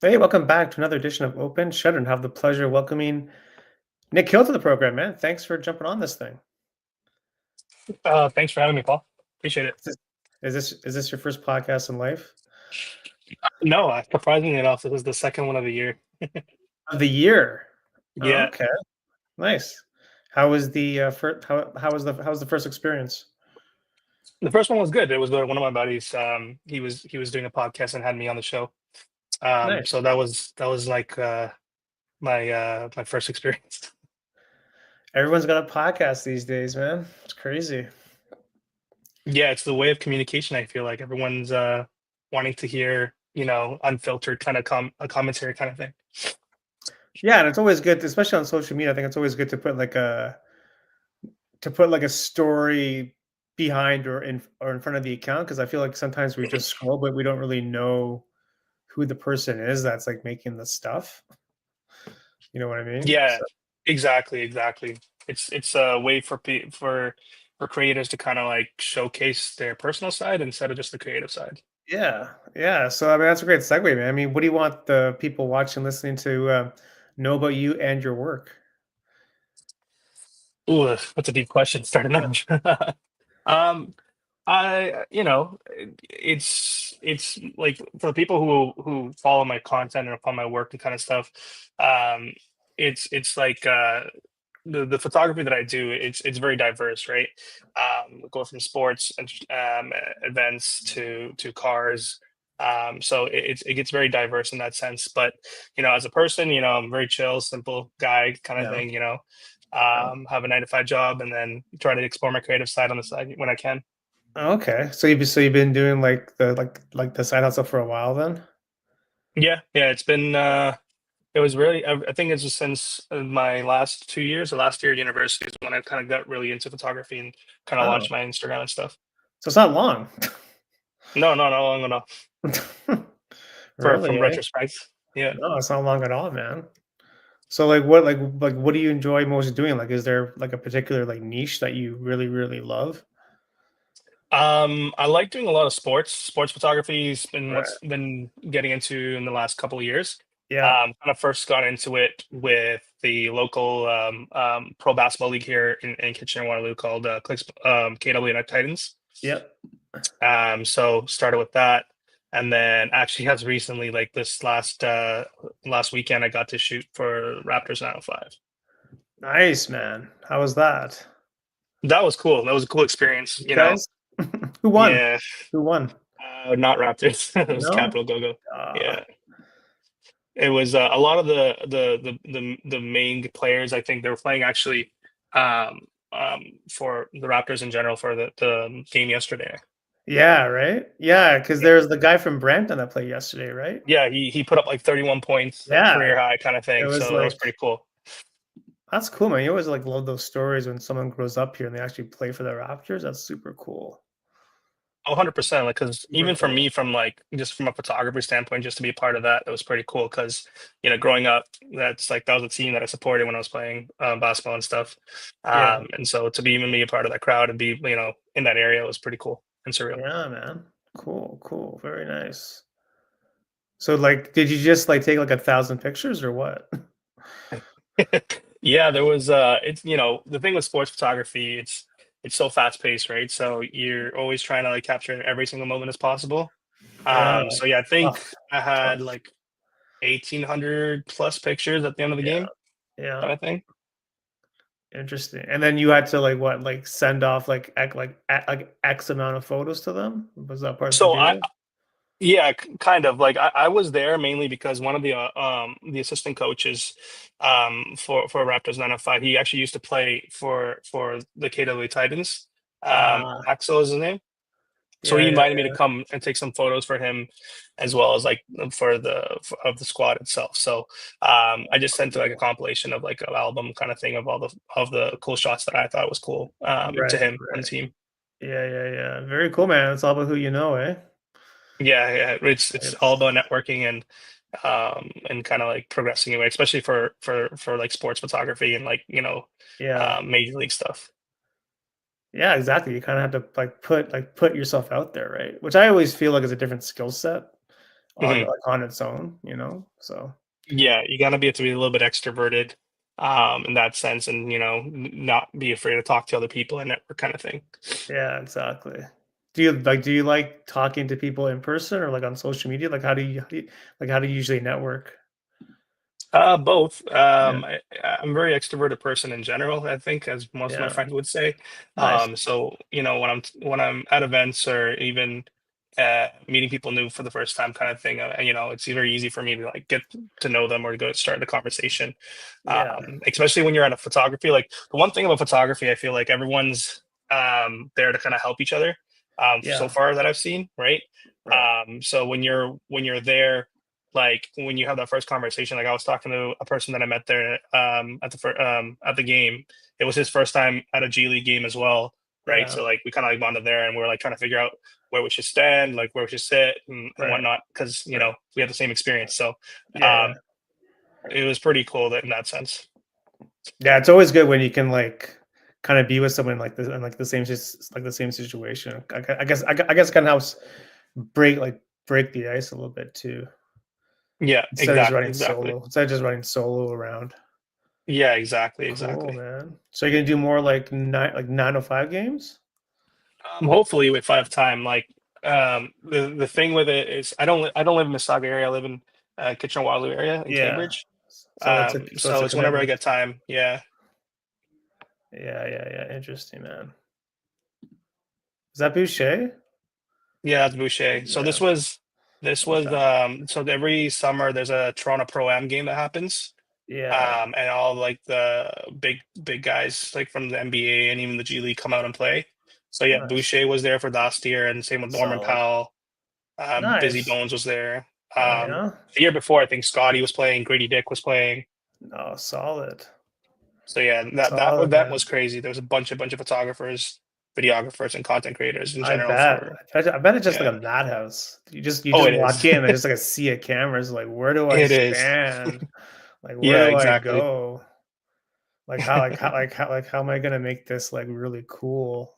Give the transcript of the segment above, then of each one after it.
Hey, welcome back to another edition of Open Shutter and have the pleasure of welcoming Nikhil to the program, man. Thanks for jumping on this thing. Thanks for having me, Paul. Appreciate it. Is this your first podcast in life? No, surprisingly enough, this is the second one of the year. Of the year. Oh, Yeah, okay. Nice. How was the first how was the first experience? the first one was good. It was one of my buddies. He was doing a podcast and had me on the show. So Nice. that was like my first experience. Everyone's got a podcast these days, man. It's crazy. Yeah, it's the way of communication. I feel like everyone's wanting to hear, unfiltered kind of a commentary kind of thing. Yeah, and it's always good, especially on social media. I think it's always good to put like a story behind or in front of the account because I feel like sometimes we just scroll, but we don't really know who the person is that's like making the stuff. You know what I mean? Yeah, So exactly. It's a way for creators to kind of like showcase their personal side instead of just the creative side. yeah, yeah. So I mean, that's a great segue, man. I mean, what do you want the people watching, listening to know about you and your work? Ooh, that's a deep question. Starting out. um, it's like for the people who follow my content or follow my work and kind of stuff. Um, it's like the photography that I do. It's very diverse, right? Go from sports and events to cars. So it gets very diverse in that sense. But as a person, I'm a very chill, simple guy kind of Yeah. thing. Oh, Have a 9 to 5 job and then try to explore my creative side on the side when I can. okay. So you've been doing like the side hustle for a while then? Yeah, it's been it was really I think it's just since my last 2 years, the last year at university is when I kind of got really into photography and kind of Oh, launched my Instagram and stuff. so it's not long. No, no, not long enough for Really, from eh? retrospect. Yeah. No, it's not long at all, man. So like what do you enjoy most doing? Like is there like a particular like niche that you really, really love? I like doing a lot of sports. Sports photography has been Right. what's been getting into in the last couple of years. Yeah. Kind of first got into it with the local pro basketball league here in Kitchener-Waterloo called KW Titans. Yep. So started with that, and then actually has recently, like this last weekend, I got to shoot for Raptors 905. Nice, man. How was that? That was cool. That was a cool experience. Guys? Who won? Yeah, Who won? not Raptors. It was No? Capital Go-Go. Uh, Yeah, it was a lot of the main players. I think they were playing actually um, for the Raptors in general for the game yesterday. yeah, right? Yeah, because Yeah, there's the guy from Brampton that played yesterday, right? yeah. He put up like 31 points, like Yeah. career high kind of It thing. was So that was like pretty cool. that's cool, man. You always like love those stories when someone grows up here and they actually play for the Raptors. That's super cool. Oh, 100%. Like, because Super even for cool. me, from like just from a photography standpoint, just to be a part of that, it was pretty cool. Because growing up, that was a team that I supported when I was playing basketball and stuff. Yeah. And so to be even be a part of that crowd and be in that area was pretty cool and surreal. Yeah, man. Cool, cool. Very nice. So like did you just like take like 1,000 pictures or what? Yeah, there was it's the thing with sports photography, it's so fast paced, right? So you're always trying to like capture every single moment as possible. Yeah. So yeah, I think Tough. I Tough. had like 1,800 plus pictures at the end of the Yeah. game Yeah. kind of thing. Interesting. And then you had to like what, like send off like X amount of photos to them? Was that part of the So I deal? Yeah, kind of like I was there mainly because one of the assistant coaches for Raptors 905, he actually used to play for the KW Titans. Ah, Axel is his name. So yeah, he yeah, invited me to come and take some photos for him, as well as like of the squad itself. So I just sent like a compilation of like an album kind of thing of all the cool shots that I thought was cool to right, him and right. the team. Yeah, yeah, yeah. Very cool, man. It's all about who you know, eh? Yeah, it's all It's about networking and kind of like progressing your way, especially for like sports photography and like yeah. major league stuff. Yeah, exactly. You kind of have to like put yourself out there, right? Which I always feel like is a different skill set. Mhm. on its own, you know. So Yeah, you gotta be able to be a little bit extroverted, in that sense, and not be afraid to talk to other people and network kind of thing. yeah, exactly. Do you like talking to people in person or like on social media? Like how do you usually network? Both. Yeah, I'm a very extroverted person in general, I think, as most of my yeah, friends would say. nice. So when I'm at events or even meeting people new for the first time, kind of thing, it's very easy for me to like get to know them or go start the conversation. Yeah, Especially when you're at a photography. Like the one thing about photography, I feel like everyone's there to kind of help each other. So yeah, far that I've seen, right? right, So when you're there, like when you have that first conversation, like I was talking to a person that I met there at the game. It was his first time at a G League game as well, right? yeah, So like we kind of like bonded there, and we were like trying to figure out where we should stand, like where we should sit, and right, whatnot, because right. we had the same experience. So Yeah, yeah. um, it was pretty cool that in that sense. Yeah, it's always good when you can like kind of be with someone like this in like the same situation. I guess kind of helps break like break the ice a little bit too. Yeah, Instead of just exactly, running exactly. solo. Instead of just running solo around. Yeah, exactly, Cool, exactly. man. So you're gonna do more like 905 games? Hopefully, if I have time, like the thing with it is, I don't live in Mississauga area. I live in Kitchener Waterloo area in Yeah. Cambridge. So it's So a it's whenever I commitment. get time. Yeah, Yeah, yeah, yeah. Interesting, man. Is that Boucher? yeah, that's Boucher. So Yeah. this was Okay. so every summer there's a Toronto Pro Am game that happens. Yeah. And all like the big guys like from the NBA and even the G League come out and play. So yeah, Nice. Boucher was there for last year, and same with Norman Solid. Powell. Busy Nice. Bones was there. Oh yeah. The year before, I think Scotty was playing, Grady Dick was playing. Oh, solid. So yeah, that Solid, event man. was crazy. There was a bunch of photographers, videographers, and content creators in I general bet. for I bet it's just like yeah. a madhouse. You Oh, just it is. walk in and it's like a sea of cameras. Like, where do I It is. stand? Like, where Yeah, do I exactly. go? Like how am I gonna make this like really cool?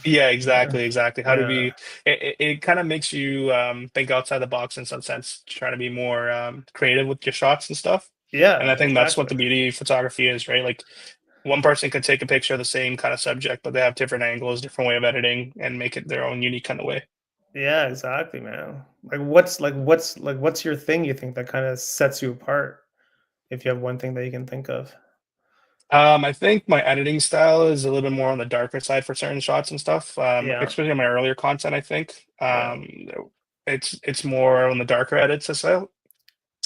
Yeah, exactly, exactly. How do Yeah. we? It kind of makes you think outside the box in some sense, trying to be more creative with your shots and stuff. And Yeah, I think that's what exactly. the beauty of photography is, right? Like one person could take a picture of the same kind of subject, but they have different angles, different way of editing, and make it their own unique kind of way. Yeah, exactly, man. What's your thing you think that kind of sets you apart if you have one thing that you can think of? I think my editing style is a little bit more on the darker side for certain shots and stuff, Yeah, especially in my earlier content. I think yeah, it's more on the darker edits as well.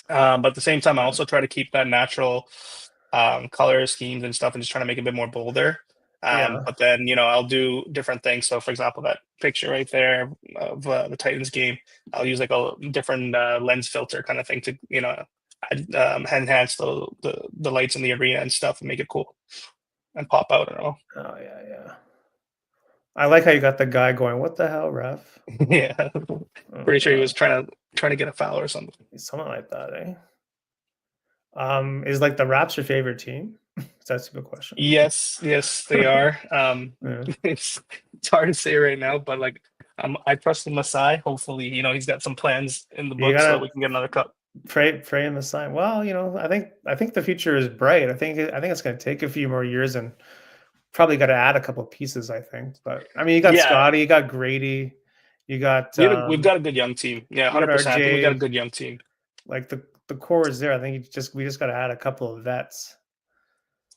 But at the same time, I yeah, also try to keep that natural color schemes and stuff, and just trying to make it a bit more bolder. yeah, But then I'll do different things. So, for example, that picture right there of the Titans game, I'll use like a different lens filter kind of thing to enhance the lights in the arena and stuff and make it cool and pop out and all. oh yeah, yeah. I like how you got the guy going, "What the hell, ref?" Yeah, Oh my pretty sure he was god, trying to get a foul or something. something like that, eh? Is like the Raps your favorite team? That's a good question. Yes, yes, they are. Yeah. It's hard to say right now, but like I trust in Masai. Hopefully, he's got some plans in the You book so that gotta we can get another cup. pray in the sign. Well, I think the future is bright. I think it's gonna take a few more years and probably got to add a couple pieces. I think, but I mean, you got Yeah, Scotty, you got Grady, you got we've got a good young team. Yeah, you got 100%. I think we got a RJ. good young team. Like the core is there. I think we just got to add a couple of vets.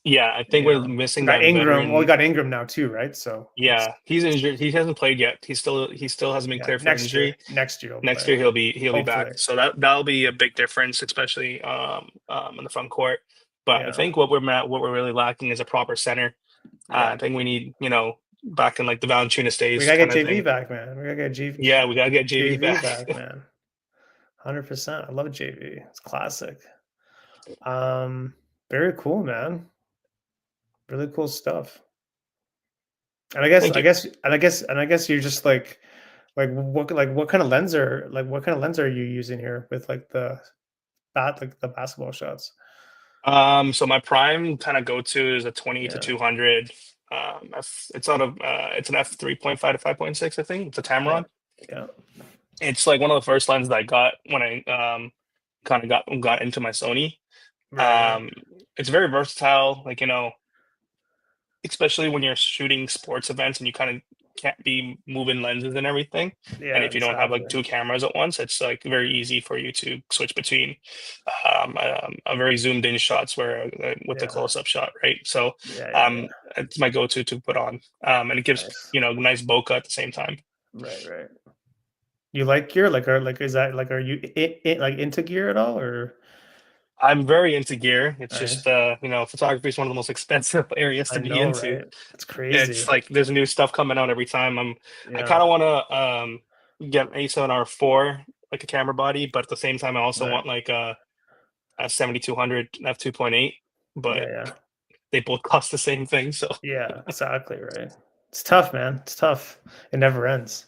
Yeah, I think You we're know, missing we got that Ingram. Well, we veteran. got Ingram now too, right? So it's Yeah, he's injured. He hasn't played yet. He still hasn't been yeah. cleared for injury. Next year he'll Next play. year he'll be Hopefully, back. So that'll be a big difference, especially in the front court. But I yeah, think what we're really lacking is a proper center. yeah. I think we need, back in like the Valanciunas We days gotta get kind of JV thing. back, man. We gotta get Yeah, we gotta get JV JV back. back, man. 100%. I love JV. It's classic. Very cool, man. Really cool stuff. And Thank you. I guess you're just what kind of lens are you using here with like the basketball shots? So my prime kind of go to is a 20 to Yeah, 200. It's an f 3.5 to 5.6, I think. It's a yeah, Tamron. yeah. It's like one of the first lenses that I got when I kind of got into my Sony. Right, right. Um, it's very versatile. Like, especially when you're shooting sports events and you kind of can't be moving lenses and everything. And Yeah, if you don't have like exactly. two cameras at once, it's like very easy for you to switch between a very zoomed in shots where with the Yeah, close up shot, right? So yeah, yeah, um, yeah. it's my go to put on, and it gives Nice. nice bokeh at the same time. Right, right. You like gear? Like, are like is that like are you like into gear at all or I'm very into gear. It's just nice? photography is one of the most expensive areas I to be know, into. right? It's It's crazy. like there's new stuff coming out every time. I Yeah, kind of want to get A7R4 like a camera body, but at the same time I also right. want like a 7200 f2.8, Yeah, but yeah. they both cost the same thing. So Yeah, exactly, right. It's tough, man. It's tough. It never ends.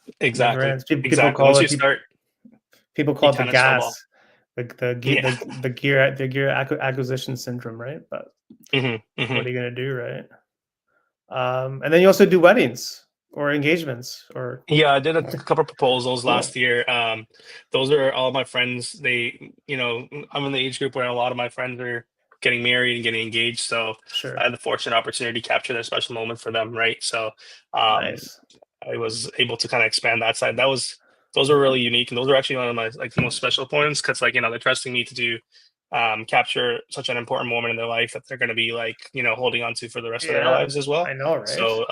It never exactly, ends. People exactly. call Once it you start, people you call it the kind of snowball. gas, like Yeah. the gear acquisition syndrome, right? But hmm hmm what are you gonna do, right? And then you also do weddings or engagements or Yeah, I did a couple proposals last cool. year. Those are all my friends. I'm in the age group where a lot of my friends are getting married and getting engaged. So I Sure. had the fortunate opportunity to capture their special moment for them, right? So um, Nice. I was able to kind of expand that side. Those were really unique, and those are actually one of my like most special points because they're trusting me to do capture such an important moment in their life that they're going to be like holding on to for the rest of their Yeah, lives as well. I know, right? So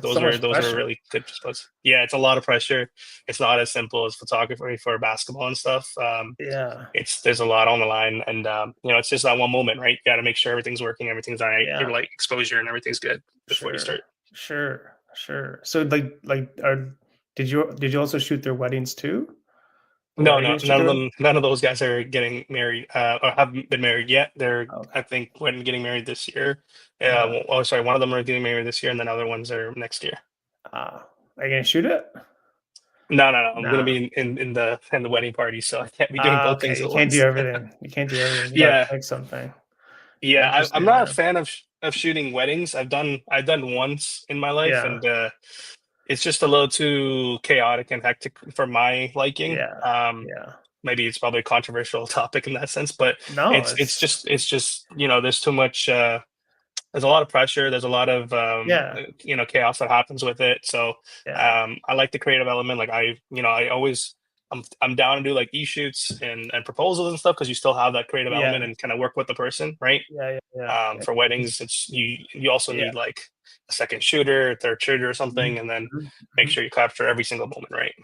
So much those are pressure. really good spots. Yeah, it's a lot of pressure. It's not as simple as photography for basketball and stuff. Yeah, It's There's a lot on the line, and it's just that one moment, right? You got to make sure everything's working, everything's all right, your yeah, light exposure and everything's good before you sure, start. sure, sure. So, did you also shoot their weddings too, or No, are you no, gonna shoot their? none of those guys are getting married or haven't been married yet. They're, Okay. I think, when getting married this year. Uh-huh. Oh, sorry, one of them are getting married this year, and then other ones are next year. Are you gonna shoot it? No, no, no. I'm gonna No. be in the wedding party, so I can't be doing both things Okay. You at can't do once. everything. You can't do everything. You gotta Yeah, pick something. yeah. I'm Interesting, not a man. fan of shooting weddings. I've done once in my life, Yeah, and it's just a little too chaotic and hectic for my liking. yeah, yeah. Maybe it's probably a controversial topic in that sense, but No, it's just there's too much. There's a lot of pressure. There's a lot of yeah, chaos that happens with it. So yeah, I like the creative element. Like I always I'm down to do like e-shoots and proposals and stuff because you still have that creative yeah, element and kind of work with the person, right? yeah, yeah, yeah, yeah. For weddings, it's you also Yeah. need like a second shooter, third shooter or Mhm, something, and then mhm, make mhm. sure you capture every single moment, right?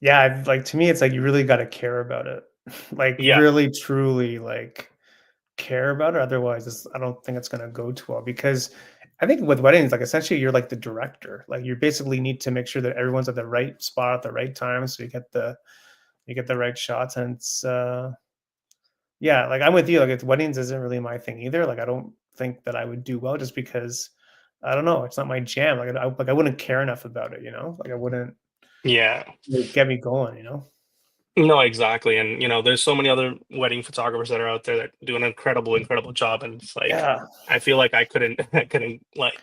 Yeah, like to me, it's like you really got to care about it, like Yeah, really, truly, like care about it. Otherwise, I don't think it's gonna go too well because I think with weddings, like essentially, you're like the director. Like you basically need to make sure that everyone's at the right spot at the right time, so you get the right shots. And it's yeah, like I'm with you. Like it's weddings isn't really my thing either. Like I don't think that I would do well just because I don't know. It's not my jam. Like I wouldn't care enough about it. Like I wouldn't yeah. like, get me going. No, exactly. And there's so many other wedding photographers that are out there that do an incredible job. And it's like Yeah, I feel like I couldn't I couldn't like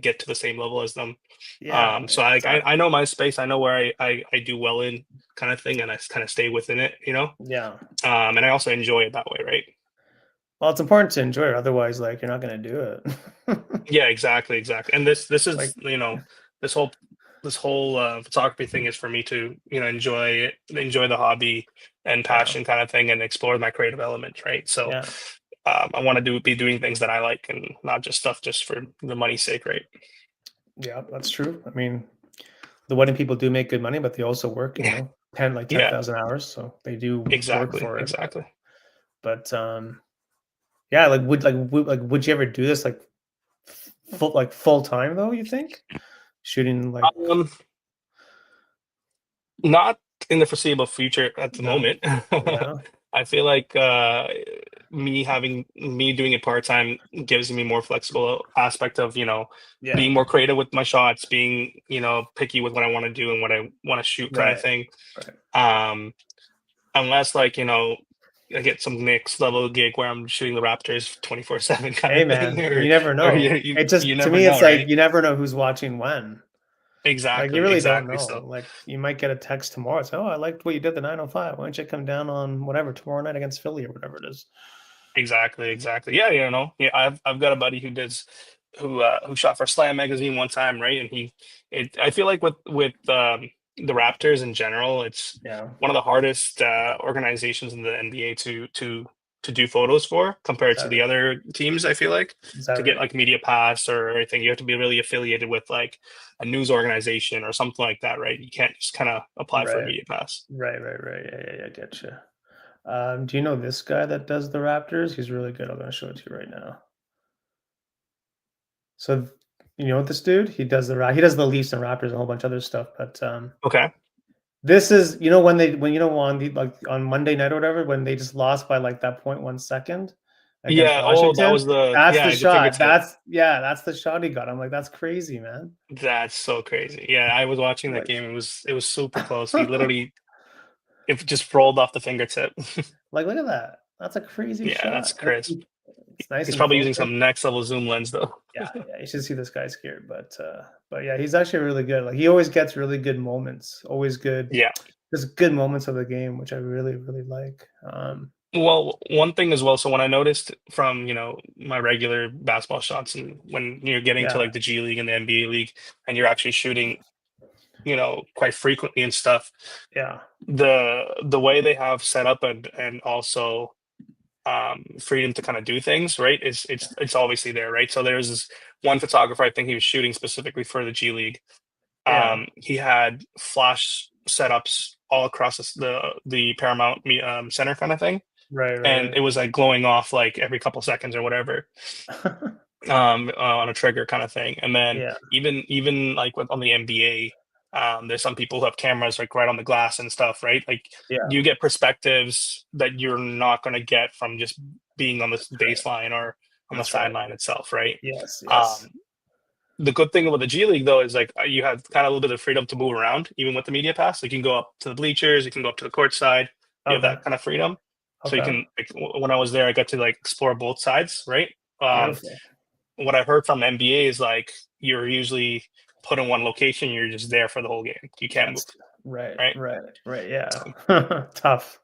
get to the same level as them. yeah, So I exactly. know my space, I know where I do well in kind of thing, and I kind of stay within it. Yeah. And I also enjoy it that way, right? Well, it's important to enjoy it. Otherwise, like you're not gonna do it. Yeah, exactly, exactly. And this Like, is this whole photography thing is for me to enjoy it, enjoy the hobby and yeah, passion kind of thing, and explore my creative element, right? So yeah, I want to be doing things that I like and not just stuff just for the money's sake, right? yeah. That's true. I mean, the wedding people do make good money, but they also work. Yeah, Ten yeah, thousand hours, so they do work exactly, for it. exactly. But yeah. Would you ever do this full time though? You think shooting like Um, Not in the foreseeable future at the no? moment. Yeah, I feel like me doing it part time gives me more flexible aspect of yeah. being more creative with my shots, being picky with what I want to do and what I want to shoot kind of Right, thing. right. Um, Unless like I get some next level gig where I'm shooting the Raptors 24/7 kind Hey, of thing, man, you never or know. It you just to never me, know, it's like right? you never know who's watching when. Like you Exactly, really don't exactly. know. So Like you might get a text tomorrow. Say, "Oh, I liked what you did the 905. Why don't you come down on whatever tomorrow night against Philly or whatever it is." exactly, exactly. Yeah, you know, yeah, I've got a buddy who shot for Slam magazine one time, right? And I feel like with the Raptors in general, it's Yeah, one of the hardest organizations in the NBA to do photos for is compared that to the other teams. I feel like is that to get right? like media pass or anything, you have to be really affiliated with like a news organization or something like that, right? You can't just kind of apply for a Right, media pass. right. Yeah, yeah, yeah. Getcha. Do you know this guy that does the Raptors? He's really good. I'm gonna show it to you right now. So, you know what this dude? He does the Leafs and Raptors and a whole bunch of other stuff. But Okay. this is you know when you know on the like on Monday night or whatever when they just lost by like that 0.1 second against Yeah. Oh, that Washington. was the That's the yeah the shot. fingertip. That's the shot he got. I'm like, that's crazy, man. That's so crazy. Yeah, I was watching that Like, game. It was super close. He literally it just rolled off the fingertip. like look at that. That's a crazy Yeah, that's shot. crisp. It's nice He's and probably using focused. some next level zoom lens though. Yeah, yeah, you should see this guy scared, but yeah, he's actually really good. Like he always gets really good moments, always good, Yeah. just good moments of the game, which I really, really like. Well, one thing as well. So when I noticed from my regular basketball shots, and when you're getting to Yeah, like the G League and the NBA League, and you're actually shooting, quite frequently and stuff, yeah, the way they have set up and also freedom to kind of do things, right? It's obviously there, right? So there's this one photographer, I think he was shooting specifically for the G League. yeah. He had flash setups all across the Paramount Center kind of thing, Right, and right, it was like glowing off like every couple seconds or whatever, right. on a trigger kind of thing. And then Yeah, even like on the NBA, there's some people who have cameras like right on the glass and stuff, right? Like yeah, you get perspectives that you're not going to get from just being on this that's right. baseline or on the That's right. sideline itself, right? Yes, Um, yes. the good thing about the G League though is like you have kind of a little bit of freedom to move around, even with the media pass. Like you can go up to the bleachers, you can go up to the court side. You have Okay, that kind of freedom. So you okay. can like, when I was there, I got to like explore both sides, right? Um, Beautiful. what I've heard from NBA is like you're usually put in one location, you're just there for the whole game. You can't move, That's right, right? right, right. Yeah. So Tough,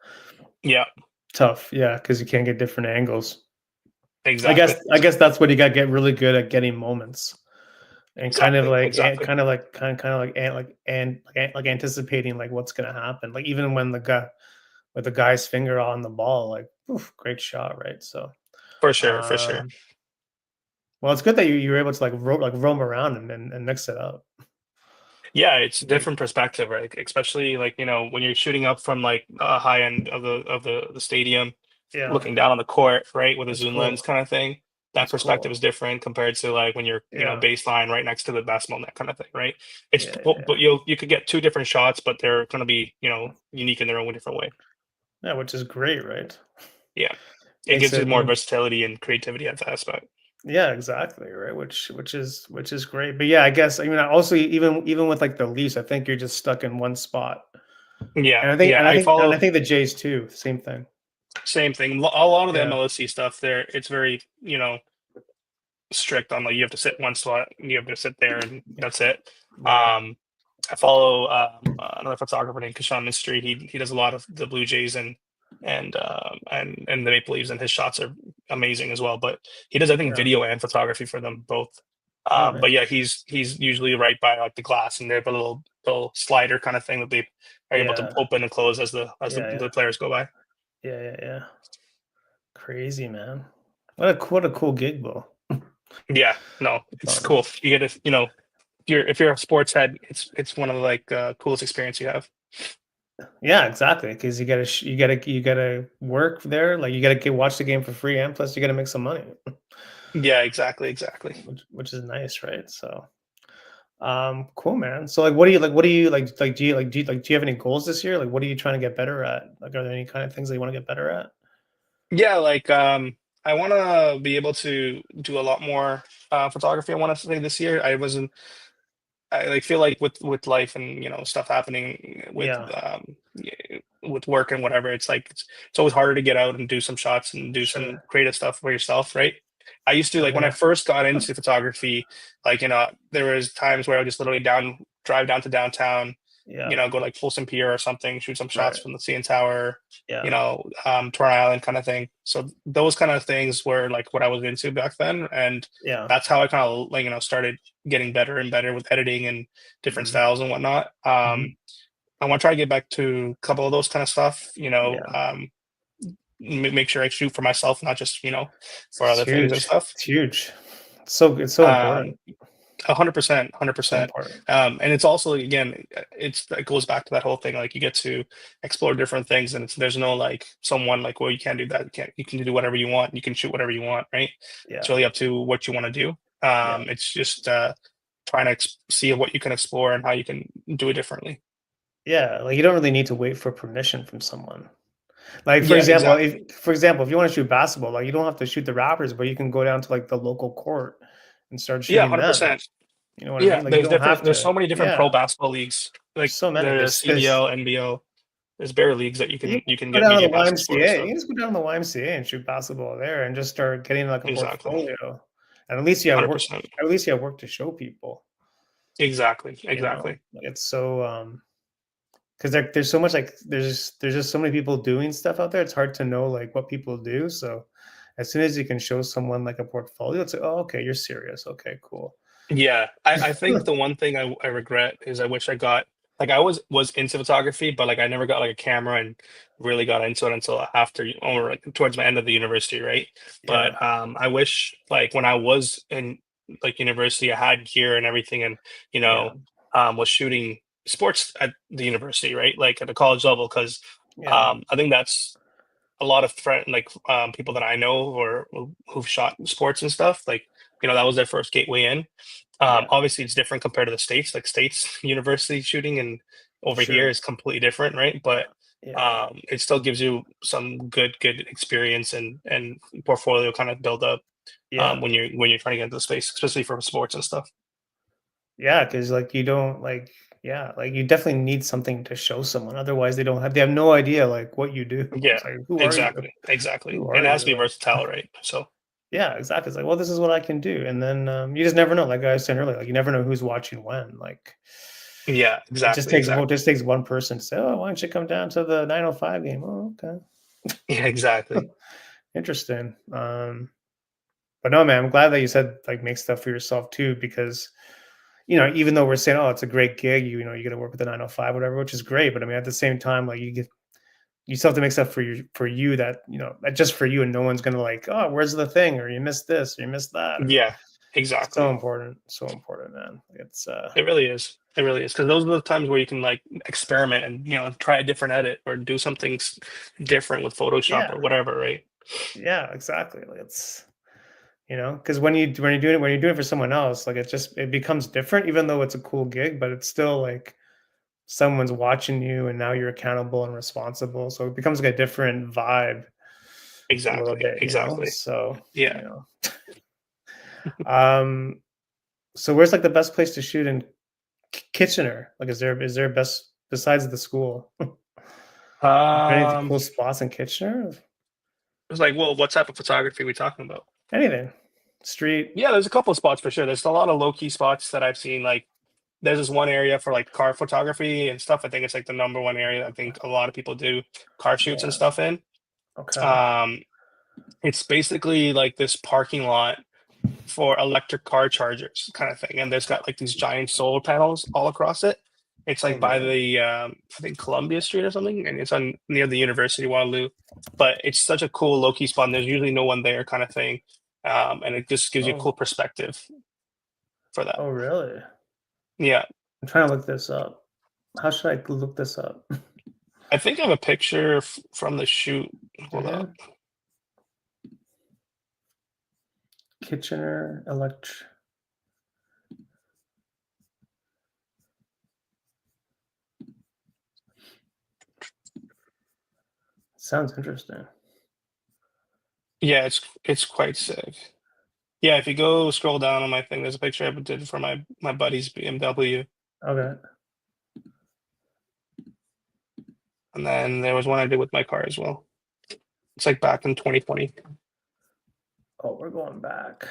yeah, tough. Yeah, because you can't get different angles. exactly, I guess that's what you got to get really good at getting moments. And exactly, like anticipating like what's gonna happen. Like even when the guy with the guy's finger on the ball, like oof, great shot, right? So for sure, for sure. um well it's good that you were able to like roam around and mix it up. Yeah, it's a Like different perspective, right? Especially like when you're shooting up from like a high end of the stadium, yeah, looking down on the court, right, with a that's zoom lens cool. kind of thing. That That's perspective cool. is different compared to like when you're Yeah. baseline right next to the basketball net kind of thing, right? Yeah, But you could get two different shots, but they're going to be unique in their own different way. yeah, which is great, right? Yeah, it Makes gives you it more versatility and creativity at that aspect. yeah, exactly, right, which is great. But yeah, I guess I mean also even with like the Leafs, I think you're just stuck in one spot. Yeah, And I think yeah. and I I think and follow I think the Jays too, same thing. same thing. A lot of the Yeah. MLSC stuff there, it's very strict on like you have to sit one slot, you have to sit there, and Yeah. that's it. Right. Um, I follow another photographer named Kashan Mystery. He does a lot of the Blue Jays and the Maple Leafs, and his shots are amazing as well. But he does I think Yeah. video and photography for them both. Oh, But nice. yeah, he's usually right by like the glass, and they have a little slider kind of thing that they are able to Yeah. open and close as Yeah, yeah. the players go by. Yeah, yeah, yeah. Crazy, man. What a cool gig, Bo. Yeah, no, it's Fun. cool. You get to if you're a sports head, it's one of the like coolest experience you have. Yeah, exactly. Because you gotta work there. Like you gotta watch the game for free, and plus you gotta make some money, Yeah, exactly, exactly. which is nice, right? So, cool, man. So, like, what do you like? Do you have any goals this year? Like, what are you trying to get better at? Like, are there any kind of things that you want to get better at? Yeah, like I want to be able to do a lot more photography. I want to say this year. I like feel like with life and stuff happening Yeah, with work and whatever. It's like it's always harder to get out and do some shots and do some sure. creative stuff for yourself, right? I used to Oh like when I yeah, first got into photography, like there was times where I would just literally drive down to downtown, Yeah. go like Folsom Pier or something, shoot some shots Right. from the CN Tower, Yeah. Torrey Island kind of thing. So those kind of things were like what I was into back then, and Yeah. that's how I kind of like started getting better and better with editing and different Mhm. styles and whatnot. Mhm. I want to try to get back to a couple of those kind of stuff. Yeah. Make sure I shoot for myself, not just for It's other things and huge. stuff. It's huge. It's so Um, important. 100%, hundred So percent. important. And it's also again, it goes back to that whole thing. Like you get to explore different things, and there's no like someone like, well, you can't do that. You can do whatever you want. You can shoot whatever you want, right? It's Yeah. really up to what you want to do. Yeah. It's just trying to see what you can explore and how you can do it differently. Yeah. Like you don't really need to wait for permission from someone. Like Yeah, exactly. for example, if you want to shoot basketball, like you don't have to shoot the Raptors, but you can go down to like the local court and start Yeah, shooting hundred them. percent. You know what I Yeah, mean? Like you don't have there's to. so many different pro Yeah. basketball leagues, There's like so many. the There's CBL, NBL. There's bare leagues that You you can can go get down to media the passes for and YMCA. You stuff. can just go down to the YMCA and shoot basketball there and just start getting like a Exactly, portfolio. And at least you have hundred work. percent. At least you have work to show people. Exactly, You know, exactly. like it's so because there's so much like there's just so many people doing stuff out there. It's hard to know like what people do. So as soon as you can show someone like a portfolio, it's like, oh, okay, you're serious. Okay, cool. Yeah, I think the one thing I regret is I wish I got like I was into photography, but like I never got like a camera and really got into it until after or like towards my end of the university, right? Yeah, But I wish like when I was in like university, I had gear and everything, and yeah, was shooting sports at the university, right? Like at the college level, because yeah, I think that's a lot of people that I know or who've shot sports and stuff, like that was their first gateway in. yeah. Obviously, it's different compared to the states. Like states university shooting and over here Sure. is completely different, right? But Yeah, it still gives you some good experience and portfolio kind of build up yeah. when you're trying to get into the space, especially for sports and stuff. Yeah, because like you don't like yeah, like you definitely need something to show someone. Otherwise, they have no idea like what you do. Yeah, It's like, who are you? exactly, exactly, Who and are it has to you? be Like, versatile, right? So yeah, exactly. It's like, well, this is what I can do, and then you just never know. Like I was saying earlier, like you never know who's watching when. Like yeah, exactly, it exactly, just takes one person to say, oh, why don't you come down to the 905 game? Oh, okay, yeah, exactly. interesting. But no, man, I'm glad that you said like make stuff for yourself too, because even though we're saying, oh, it's a great gig, you got to work with the 905, whatever, which is great. But I mean, at the same time, like you still have to make stuff for you that, just for you, and no one's gonna like, oh, where's the thing, or you missed this, or you missed that, or Yeah, exactly. so important, man. It's It really is. It really is because those are the times where you can like experiment and try a different edit or do something different with Photoshop yeah, or whatever, right? yeah, exactly. Like it's because when you're doing it for someone else, like it becomes different, even though it's a cool gig, but it's still like someone's watching you, and now you're accountable and responsible. So it becomes like a different vibe a little Exactly. bit. Exactly. So, Yeah. you know. Um, so where's like the best place to shoot in Kitchener? Like, is there best besides the school? Any Um, cool spots in Kitchener? it's like, well, what type of photography are we talking about? Anything. Street. Yeah, there's a couple of spots for sure. There's a lot of low key spots that I've seen. Like, there's this one area for like car photography and stuff. I think it's like the number one area. I think a lot of people do car shoots and Yeah. stuff in. Okay. Um, it's basically like this parking lot for electric car chargers kind of thing. And there's got like these giant solar panels all across it. It's Oh, like by really? the I think Columbia Street or something, and it's on near the University of Waterloo. But it's such a cool low key spot. And there's usually no one there, kind of thing, and it just gives you a Oh, cool perspective for that. oh, really? Yeah, I'm trying to look this up. How should I look this up? I think I have a picture from the shoot. Do Hold up. you? Kitchener Elect. Sounds interesting. Yeah, it's quite sick. Yeah, if you go scroll down on my thing, there's a picture I did for my buddy's BMW. Okay. And then there was one I did with my car as well. It's like back in 2020. Oh, we're going back.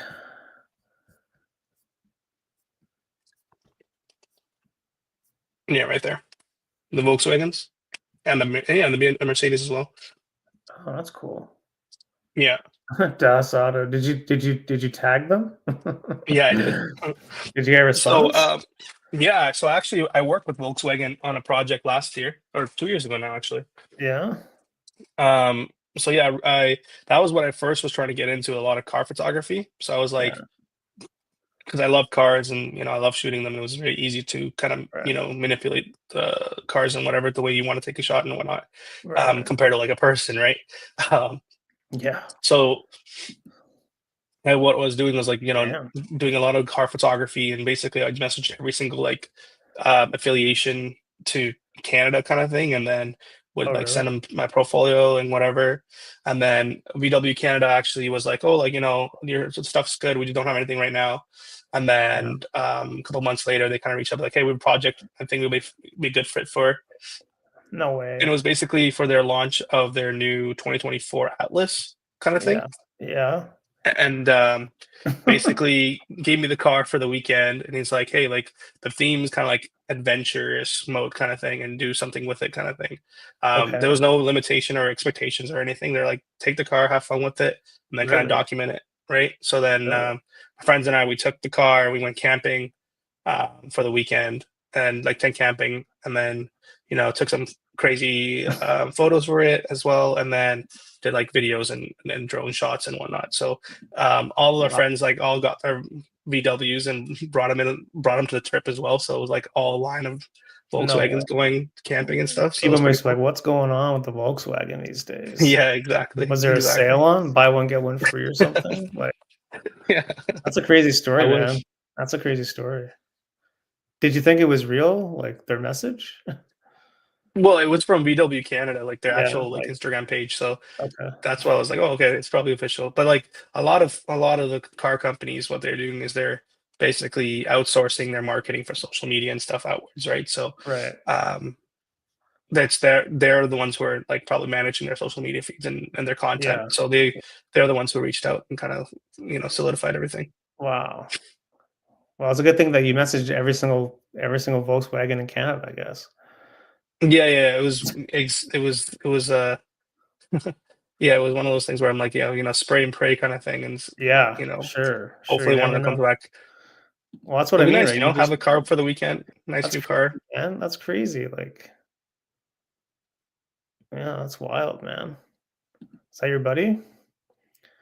Yeah, right there. The Volkswagens and the Mercedes as well. Oh, that's cool. Yeah, Das Auto. Did you tag them? yeah, I did. Did you get a So, response? yeah, so actually, I worked with Volkswagen on a project last year or 2 years ago now, actually. Yeah. Um, so yeah, I that was when I first was trying to get into a lot of car photography. So I was like, Yeah. because I love cars and I love shooting them. It was very easy to kind of Right. manipulate the cars and whatever the way you want to take a shot and whatnot, Right. compared to like a person, right? Um, Yeah. so and what I was doing was like, Damn. doing a lot of car photography, and basically I'd message every single like affiliation to Canada kind of thing, and then would Oh, like really? send them my portfolio and whatever. And then VW Canada actually was like, oh, like, your stuff's good. We just don't have anything right now. And Yeah. then a couple months later, they kind of reached out like, hey, we have a project I think we'll be a good fit for. No And way. it was basically for their launch of their new 2024 Atlas kind of thing. Yeah. Yeah. And basically gave me the car for the weekend, and he's like, hey, like the theme's kind of like adventurous mode kind of thing, and do something with it kind of thing. There Okay. was no limitation or expectations or anything. They're like, take the car, have fun with it, and then kind of Really? document it, right? So then Really? my friends and I, we took the car, we went camping for the weekend, and like tent camping, and then took some crazy photos for it as well, and then did like videos and drone shots and whatnot. So all of our Wow. friends like all got their VWs and brought them to the trip as well. So it was like all a line of No way. Volkswagens going camping and stuff. So it People was pretty must be like, cool. "What's going on with the Volkswagen these days?" Yeah, exactly, Was there a exactly. sale on buy one, get one free or something? Like, Yeah, that's a crazy I story, man. wish. That's a crazy story. Did you think it was real, like, their message? Well, it was from VW Canada, like their Yeah, actual like like, Instagram page. So okay. that's why I was like, oh, okay, it's probably official. But like a lot of the car companies, what they're doing is they're basically outsourcing their marketing for social media and stuff outwards, right? So Right. um, they're the ones who are like probably managing their social media feeds and their content. Yeah. So they're the ones who reached out and kind of solidified everything. Wow. Well, it's a good thing that you messaged every single Volkswagen in Canada, I guess. Yeah, yeah, it was yeah, it was one of those things where I'm like, yeah, spray and pray kind of thing, and Yeah, you know, sure, sure, you hopefully one of never them know. comes back. Well, that's what I It'd be mean, nice, right? You have just a car for the weekend, nice that's new car. crazy, man, that's crazy, like, yeah, that's wild, man. Is that your buddy?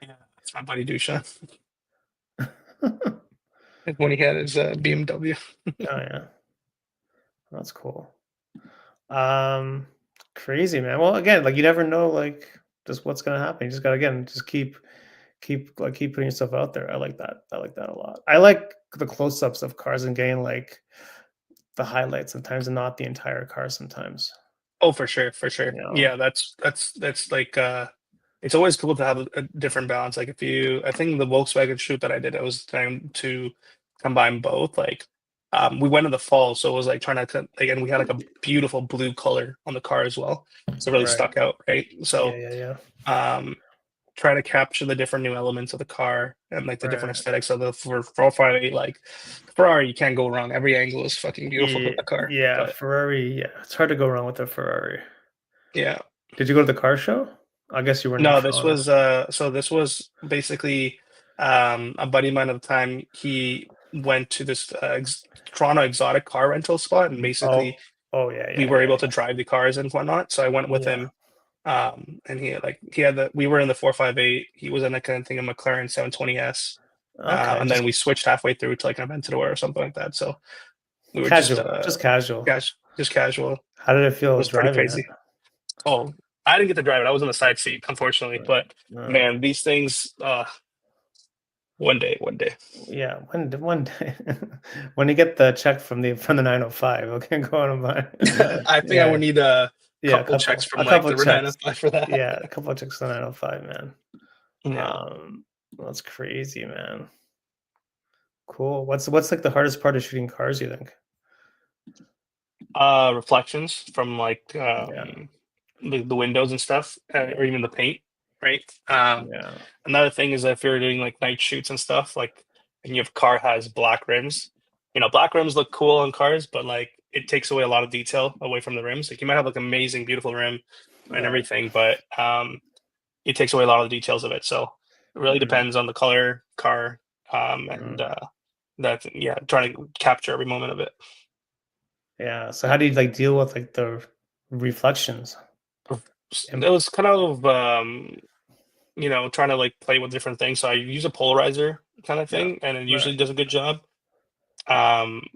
Yeah, that's my buddy Dusha. When he had his BMW. Oh, yeah, that's cool. Um, Crazy, man. Well, again, like, you never know, like, just what's gonna happen. You just gotta, again, just keep putting yourself out there. I like that. I like that a lot. I like the close-ups of cars and getting, like, the highlights sometimes and not the entire car sometimes, Oh, for sure, for sure. you know? Yeah, that's like it's always cool to have a different balance. Like I think the Volkswagen shoot that I did, I was trying to combine both. Like we went in the fall, so it was like trying to again we had like a beautiful blue color on the car as well. So it really Right. stuck out, right? Yeah, So yeah, yeah. um try to capture the different new elements of the car and like the different Right. aesthetics of the for 458. Like Ferrari, you can't go wrong. Every angle is fucking beautiful with that car. Yeah, But Ferrari, yeah, it's hard to go wrong with a Ferrari. yeah. Did you go to the car show? I guess you weren't in No, this Toronto. was this was basically a buddy of mine at the time. He went to this Toronto exotic car rental spot, and basically Oh, oh, yeah, we yeah, were yeah, able to drive the cars and whatnot. So I went with yeah. him, and he had the we were in the 458. He was in a kind of thing a McLaren 720S, Okay, and then just we switched halfway through to like an Aventador or something like that. So we were just casual. just casual. It How did it feel was pretty driving it? crazy. Oh, I didn't get to drive it. I was in the side seat, unfortunately. But Uh, man, these things. One day, one day. yeah, one day when you get the check from the 905, okay, go on and buy. I think I Yeah, would need a yeah, couple checks a from like couple the checks. 905 for that. Yeah, a couple of checks to the 905, man. Yeah. Um, that's crazy, man. Cool. What's like the hardest part of shooting cars, you think? Reflections from like Yeah, the windows and stuff, or even the paint, right? yeah, Another thing is if you're doing like night shoots and stuff, like and your car has black rims, black rims look cool on cars, but like it takes away a lot of detail away from the rims. Like you might have like amazing, beautiful rim and Right. everything, but it takes away a lot of the details of it. So it really Mm, depends on the color, car, and mm. that's yeah, trying to capture every moment of it. Yeah. So how do you like deal with like the reflections? It Im- was kind of trying to like play with different things. So I use a polarizer kind of Yeah. thing, and it Right. usually does a good job. Um,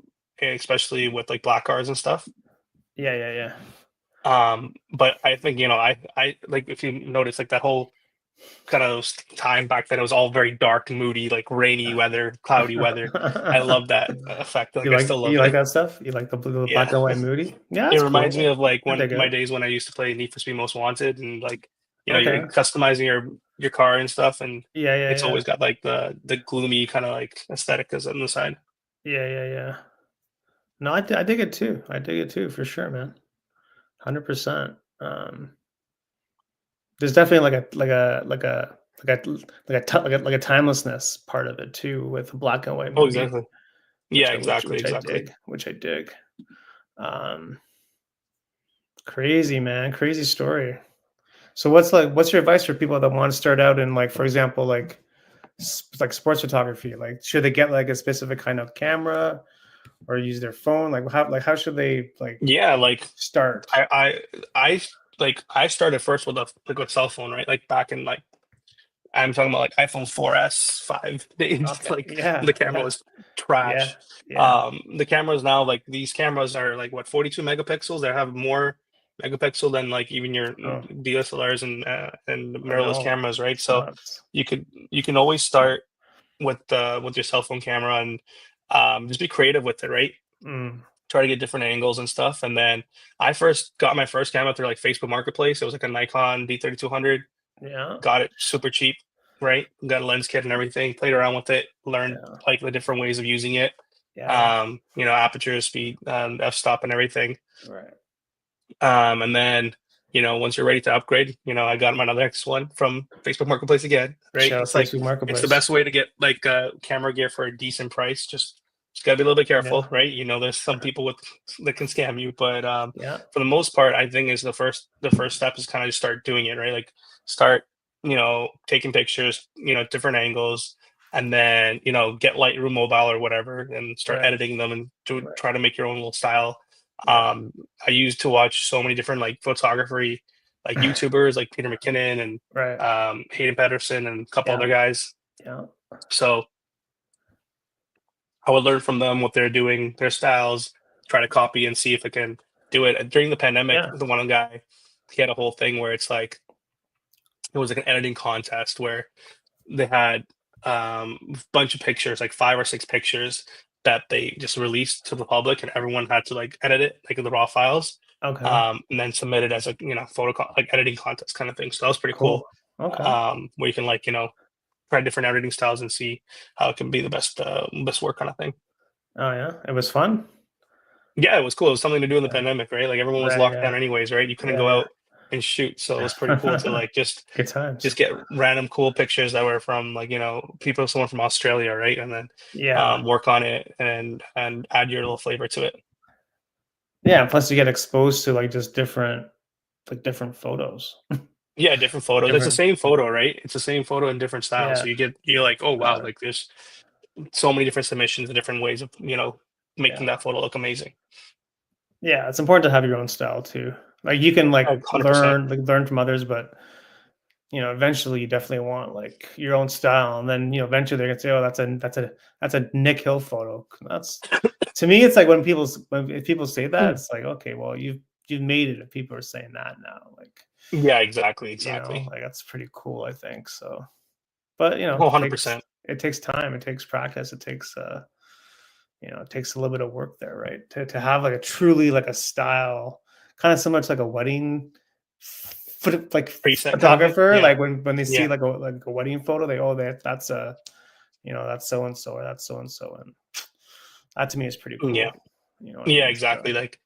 especially with like black cars and stuff. Yeah. Yeah. Yeah. But I think I like if you notice like that whole kind of time back then, it was all very dark, moody, like rainy weather, cloudy weather. I love that effect. Like I still You love like it. that stuff? You like the blue, black Yeah. and white moody? Yeah, It that's reminds me cool. of like I when dig my it. days when I used to play Need for Speed Most Wanted and like Okay. you're customizing your car and stuff, and Yeah, yeah, it's yeah. always got like the gloomy kind of like aesthetic as on the side. Yeah, yeah, yeah. No, I dig it too. I dig it too for sure, man. 100%. There's definitely like a timelessness part of it too with black and white Oh, moody, exactly. Yeah, exactly, which I exactly. dig, which I dig. Um, Crazy, man, crazy story. So what's your advice for people that want to start out in like, for example, like like sports photography? Like, should they get like a specific kind of camera or use their phone? Like how should they like Yeah, like start? I I I I started first with a like with cell phone, right? Like back in like I'm talking about like iPhone 4S 5 days. Okay. Like Yeah. the camera Yeah. was Yeah. trash. Yeah. The cameras now, like these cameras are like what 42 megapixels. They have more megapixel than like even your Oh, DSLRs and I mirrorless know. cameras, right? It's So nuts. you can always start with your cell phone camera and just be creative with it, right? Mm, Try to get different angles and stuff. And then I first got my first camera through like Facebook Marketplace. It was like a Nikon D3200. yeah. Got it super cheap, right? Got a lens kit and everything. Played around with it, learned Yeah. like the different ways of using it. Yeah. Aperture, speed, f-stop, and everything. Right. And then once you're ready to upgrade, I got my another X one from Facebook Marketplace again, right? Shout out It's like Facebook it's the Marketplace. best way to get like camera gear for a decent price. Just gotta be a little bit careful, Yeah. right? There's some people that can scam you, but Yeah. for the most part, I think is the first step is kind of just start doing it, right? Like start taking pictures, different angles, and then get Lightroom mobile or whatever, and start Right. editing them and Right. try to make your own little style. Yeah. I used to watch so many different like photography, like YouTubers like Peter McKinnon and Right. Hayden Pedersen and a couple Yeah. other guys. Yeah. So I would learn from them what they're doing, their styles, try to copy and see if I can do it. During the pandemic, Yeah. the one guy, he had a whole thing where it's like it was like an editing contest where they had a bunch of pictures, like 5 or 6 pictures that they just released to the public, and everyone had to like edit it, like in the raw files, Okay. and then submit it as a like editing contest kind of thing. So that was pretty Cool. cool. Okay. Where you can like try different editing styles and see how it can be the best work kind of thing. Oh yeah. It was fun. Yeah, it was cool. It was something to do in the Yeah. pandemic, right? Like everyone was Right. locked Yeah. down anyways, right? You couldn't go Yeah. out and shoot, so it was pretty cool to Yeah. like just Good times. just get random cool pictures that were from like people, someone from Australia, right? And then Yeah. work on it and add your little flavor to it. Yeah. Plus, you get exposed to like just different photos. Yeah, different photos. It's the Different. same photo, right? It's the same photo in different styles. Yeah. So you're like, oh wow, Uh, like there's so many different submissions and different ways of making yeah. that photo look amazing. Yeah. It's important to have your own style too. Like you can like 100%. learn from others, but eventually you definitely want like your own style, and then eventually they're gonna say, "Oh, that's a Nick Hill photo." That's to me, it's like when if people say that, it's like, okay, well, you've made it. If people are saying that now, like Yeah, exactly, exactly. like that's pretty cool, I think. So, but Oh, 100%. it takes time, it takes practice, it takes it takes a little bit of work there, right? To have like a truly like a style, kind of similar to like a wedding like Preset kind of thing. photographer, Yeah, like when they see yeah, like a wedding photo, they that's a that's so and so or that's so and so, and that to me is pretty yeah, cool. You know what I yeah, mean? So exactly. Like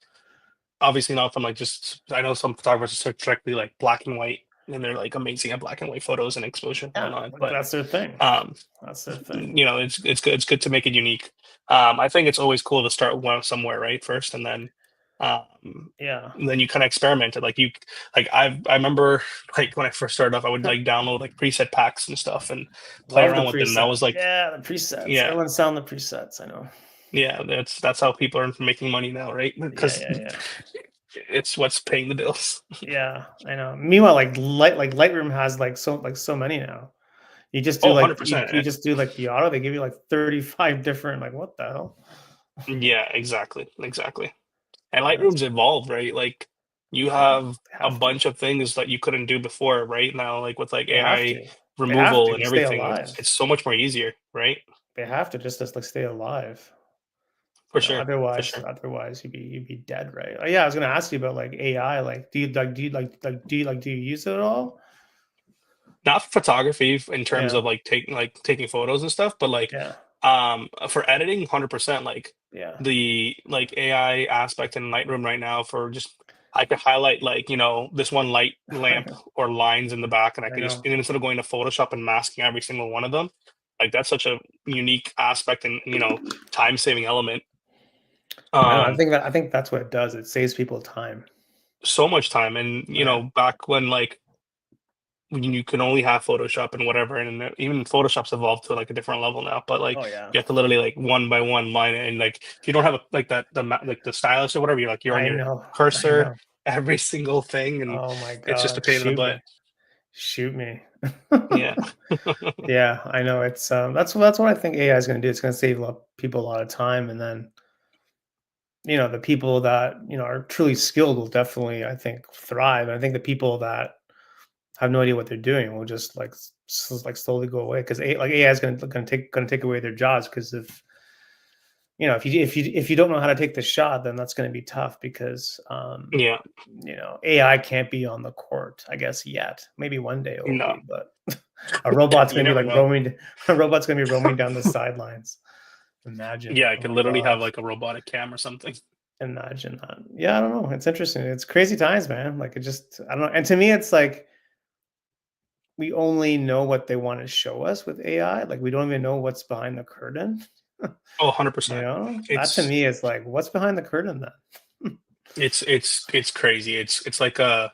obviously not from like just I know some photographers are strictly like black and white and they're like amazing at black and white photos and exposure and yeah, whatnot. like But that's their thing. um, That's their thing. it's good to make it unique. I think it's always cool to start somewhere right first and then Um, Yeah. then you kind of experimented. I remember like when I first started off, I would like download like preset packs and stuff and play Love the around with it. And that presets. was like, Yeah, the presets. yeah, Everyone's selling the presets. I know. yeah, that's how people are making money now, right? Yeah, Because yeah, yeah. it's what's paying the bills. Yeah, I know. Meanwhile, like Lightroom has like so many now. You just do Oh, like you 100%. you just do like the auto, they give you like 35 different, like, what the hell? Yeah, exactly, exactly. And Yeah, that's Lightroom's evolved, right? Like you yeah, have they a have to. bunch of things that you couldn't do before, right? Now, like with like They have AI to. They have removal to and stay everything, alive. it's so much more easier, right? They have to just like stay alive. For sure, for Otherwise sure. you'd be dead, right? Oh, yeah, I was gonna ask you about like AI. Like, do you use it at all? Not photography in terms Yeah, of taking photos and stuff, but like yeah, for editing, 100%. Like yeah. the like AI aspect in Lightroom right now for just I could highlight like this one light I lamp know, or lines in the back, and I I could just know. and instead of going to Photoshop and masking every single one of them, like that's such a unique aspect and time saving element. I know. I Um, think that I think that's what it does. It saves people time. so much time, and Yeah. back when like when you can only have Photoshop and whatever, and then even Photoshop's evolved to like a different level now. But like Oh yeah. you have to literally like one by one line it, and like if you don't have like like the stylus or whatever, you're on I your know. I cursor know. every single thing, and Oh my it's just a god. pain in the Shoot butt. me. Shoot me. Yeah, Yeah, I know. That's what I think AI is going to do. It's going to save people a lot of time, and then the people that are truly skilled will definitely, I think, thrive. I think the people that have no idea what they're doing will just like slowly go away because AI is going to take away their jobs because if you don't know how to take the shot, then that's going to be tough because yeah, AI can't be on the court, I guess, yet. Maybe one day it will no, be, but a robot's you going to be never like know. roaming. A robot's going to be roaming down the sidelines. Imagine. Yeah, I Oh could my literally have gosh. like a robotic cam or something. Imagine that. Yeah, I don't know. It's interesting. It's crazy times, man. Like I don't know. And to me, it's like we only know what they want to show us with AI. Like we don't even know what's behind the curtain. Oh, 100%. That to It's me is like, what's behind the curtain then? it's crazy. It's like one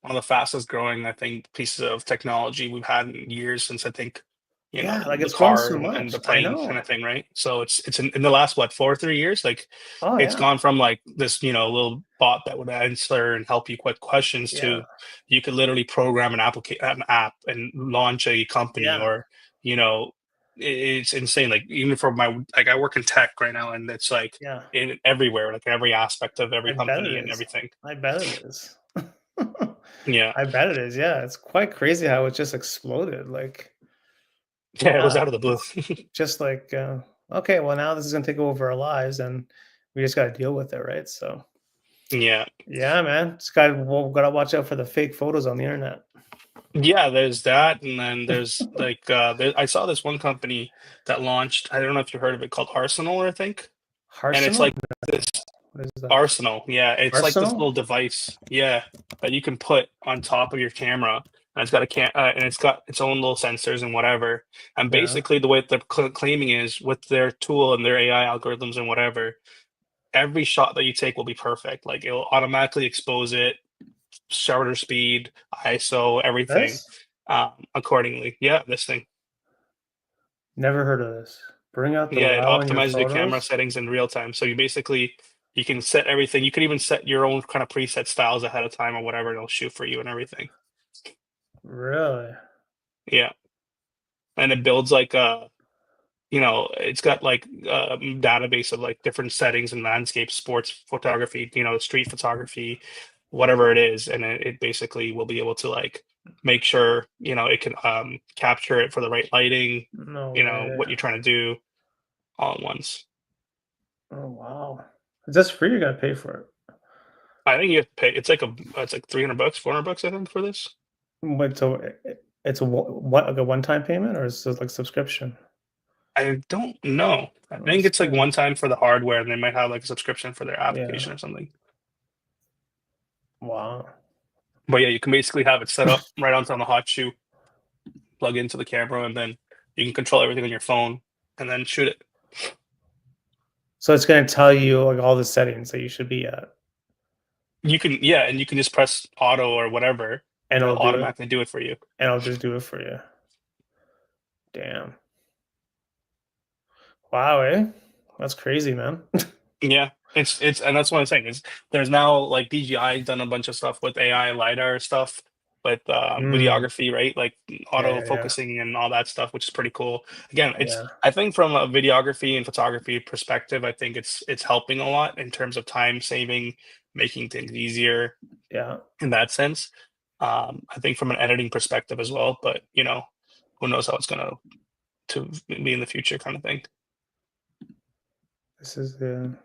of the fastest growing, I think, pieces of technology we've had in years since I think, Yeah, like the it's grown so car and much. the I plane kind know. of thing, right? So it's in the last what 4 or 3 years, like Oh it's yeah. gone from like this, little bot that would answer and help you with questions Yeah. to you could literally program an app and launch a company Yeah. or, you know, it's insane. Like even for my like I work in tech right now and it's like Yeah. in everywhere, like every aspect of every I bet it company and is. everything. I bet it is. Yeah. I bet it is. Yeah. It's quite crazy how it just exploded. Like, Yeah, it was yeah, out of the blue. just like, okay, well, now this is going to take over our lives and we just got to deal with it. Right. So, Yeah. yeah, man. Just got to watch out for the fake photos on the internet. Yeah, there's that, and then there's like I saw this one company that launched. I don't know if you heard of it called Arsenal, I think, and it's Arsenal? like this What is that? Arsenal. Yeah, it's like this Arsenal? little device. Yeah, that you can put on top of your camera, and it's got and it's got its own little sensors and whatever. And Yeah. basically, the way they're claiming is with their tool and their AI algorithms and whatever, every shot that you take will be perfect. Like it'll automatically expose it shutter speed, ISO, everything This? accordingly. Yeah, this thing. Never heard of this. Bring out the Yeah, it wow in your optimizes your camera photos? settings in real time. So you can set everything. You can even set your own kind of preset styles ahead of time or whatever, and it'll shoot for you and everything. Really? Yeah, and it builds like it's got like database of like different settings and landscape, sports photography, street photography, whatever it is, and it basically will be able to like make sure it can capture it for the right lighting, No way. what you're trying to do all at once. Oh, wow. Is this free? You're gonna pay for it. I think you have to pay. It's like $300, $400, I think, for this. Wait, so it's what, like a one-time payment, or is it like subscription? I don't know. I Let me think it's like see. one time for the hardware, and they might have like a subscription for their Yeah. application or something. Wow. But yeah, you can basically have it set up right onto the hot shoe, plug into the camera, and then you can control everything on your phone and then shoot it. So it's gonna tell you like all the settings that you should be at. You can, yeah, and you can just press auto or whatever, and and it'll it'll do it, automatically do it for you. and I'll just do it for you. Damn. Wow, eh? That's crazy, man. Yeah, it's and that's what I'm saying is there's now like DJI done a bunch of stuff with AI lidar stuff with Mm, videography, right? Like auto yeah, yeah, focusing and all that stuff, which is pretty cool. Again, it's yeah, I think from a videography and photography perspective, I think it's helping a lot in terms of time saving, making things easier yeah. in that sense. I think from an editing perspective as well, but who knows how it's gonna to be in the future, kind of thing. This is the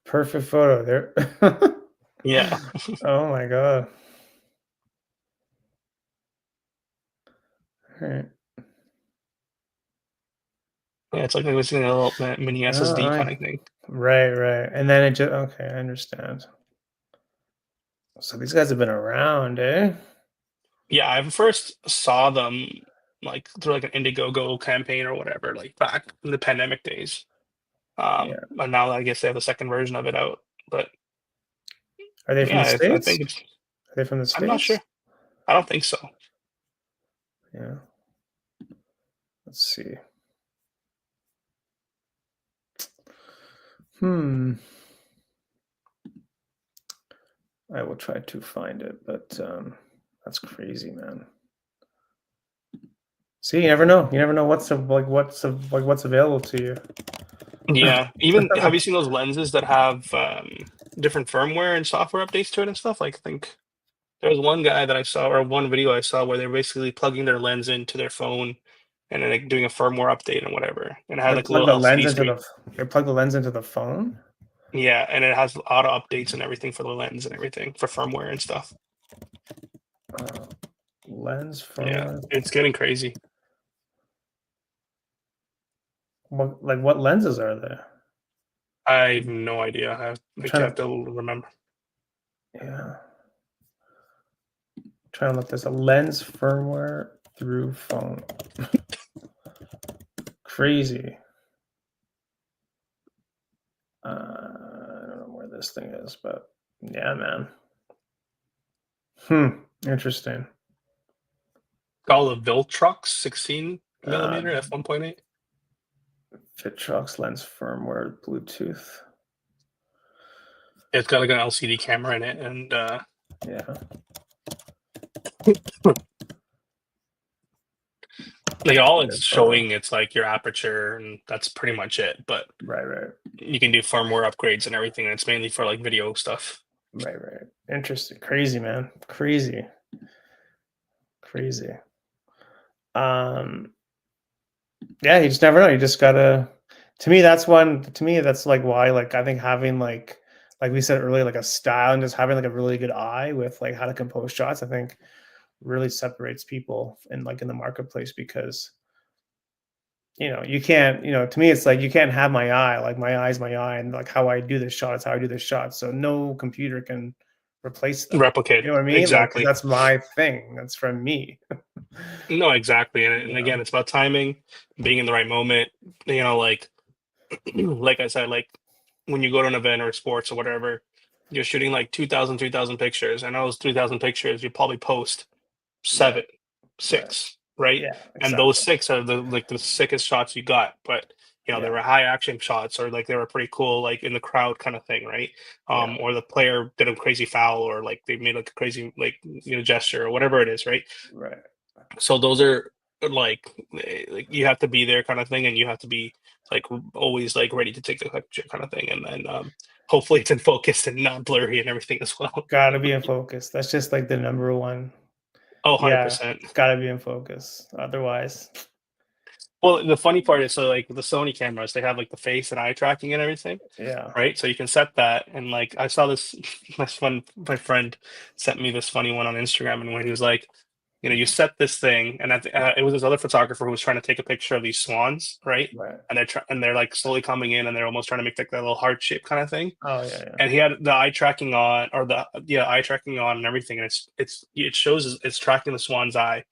perfect photo there. Yeah. Oh my god. Alright. Yeah, it's like it was in a little mini Oh, SSD I kind of thing. right, right, and then it just okay, I understand. So these guys have been around, eh? Yeah, I first saw them like through like an Indiegogo campaign or whatever, like back in the pandemic days. Yeah. But now I guess they have the second version of it out. But Are they from yeah, the I States? think it's. Are they from the I'm not States? sure. I don't think so. Yeah. Let's see. Hmm. I will try to find it, but that's crazy, man. See, you never know. You never know what's available to you. Yeah, even have you seen those lenses that have different firmware and software updates to it and stuff? Like, I think there was one guy that I saw, or one video I saw, where they're basically plugging their lens into their phone and then like doing a firmware update and whatever, and it had They like a plug little the lens LCD into screen. they plug the lens into the phone. Yeah, and it has auto updates and everything for the lens and everything for firmware and stuff. Uh, lens Yeah, firmware. it's getting crazy. What lenses are there? I have no idea. I'm I trying have to to remember. yeah. Trying to look this a lens firmware through phone. Crazy. I don't know where this thing is, but yeah, man. Interesting. Call the Viltrox 16 Uh, millimeter f1.8. Fit trucks lens firmware Bluetooth. It's got like an LCD camera in it, and Yeah, like all it's good photo. showing, it's like your aperture, and that's pretty much it. But Right, right, you can do firmware upgrades and everything, and it's mainly for like video stuff. right, right. Interesting. Crazy, man. Crazy, crazy. Um, yeah, you just never know. You just gotta. To me, that's one. To me, that's like why. Like, I think having like we said earlier, like a style and just having like a really good eye with like how to compose shots. I think really separates people in the marketplace because you can't, to me, it's like you can't have my eye. Like my eye's my eye, and like how I do this shot is how I do this shot. So no computer can replace that. Replicate You know what I mean? Like 'cause exactly. that's my thing. That's from me. No, exactly, and Yeah. again, it's about timing, being in the right moment. Like like I said, like when you go to an event or sports or whatever, you're shooting like 2,000, 3,000 pictures. And those 3,000 pictures, you probably post Right. seven, Right. six, right? Yeah. And those Exactly. six are the sickest shots you got. But they Yeah. were high action shots, or like they were pretty cool, like in the crowd kind of thing, right? Yeah. Or the player did a crazy foul, or like they made like a crazy like gesture or whatever it is, right? Right. So those are like like you have to be there kind of thing, and you have to be like always like ready to take the picture kind of thing, and then hopefully it's in focus and not blurry and everything as well. Gotta be in focus. That's just like the number one. Oh, Yeah. 100%. Gotta be in focus. Otherwise, Well, the funny part is, so like the Sony cameras, they have like the face and eye tracking and everything, yeah. right? So you can set that, and like I saw this, my friend sent me this funny one on Instagram, and when he was like, you set this thing, and it was this other photographer who was trying to take a picture of these swans, right? Right. And they're like slowly coming in, and they're almost trying to make like that little heart shape kind of thing. Oh yeah. Yeah. And he had the eye tracking on, or the eye tracking on and everything, and it shows it's tracking the swan's eye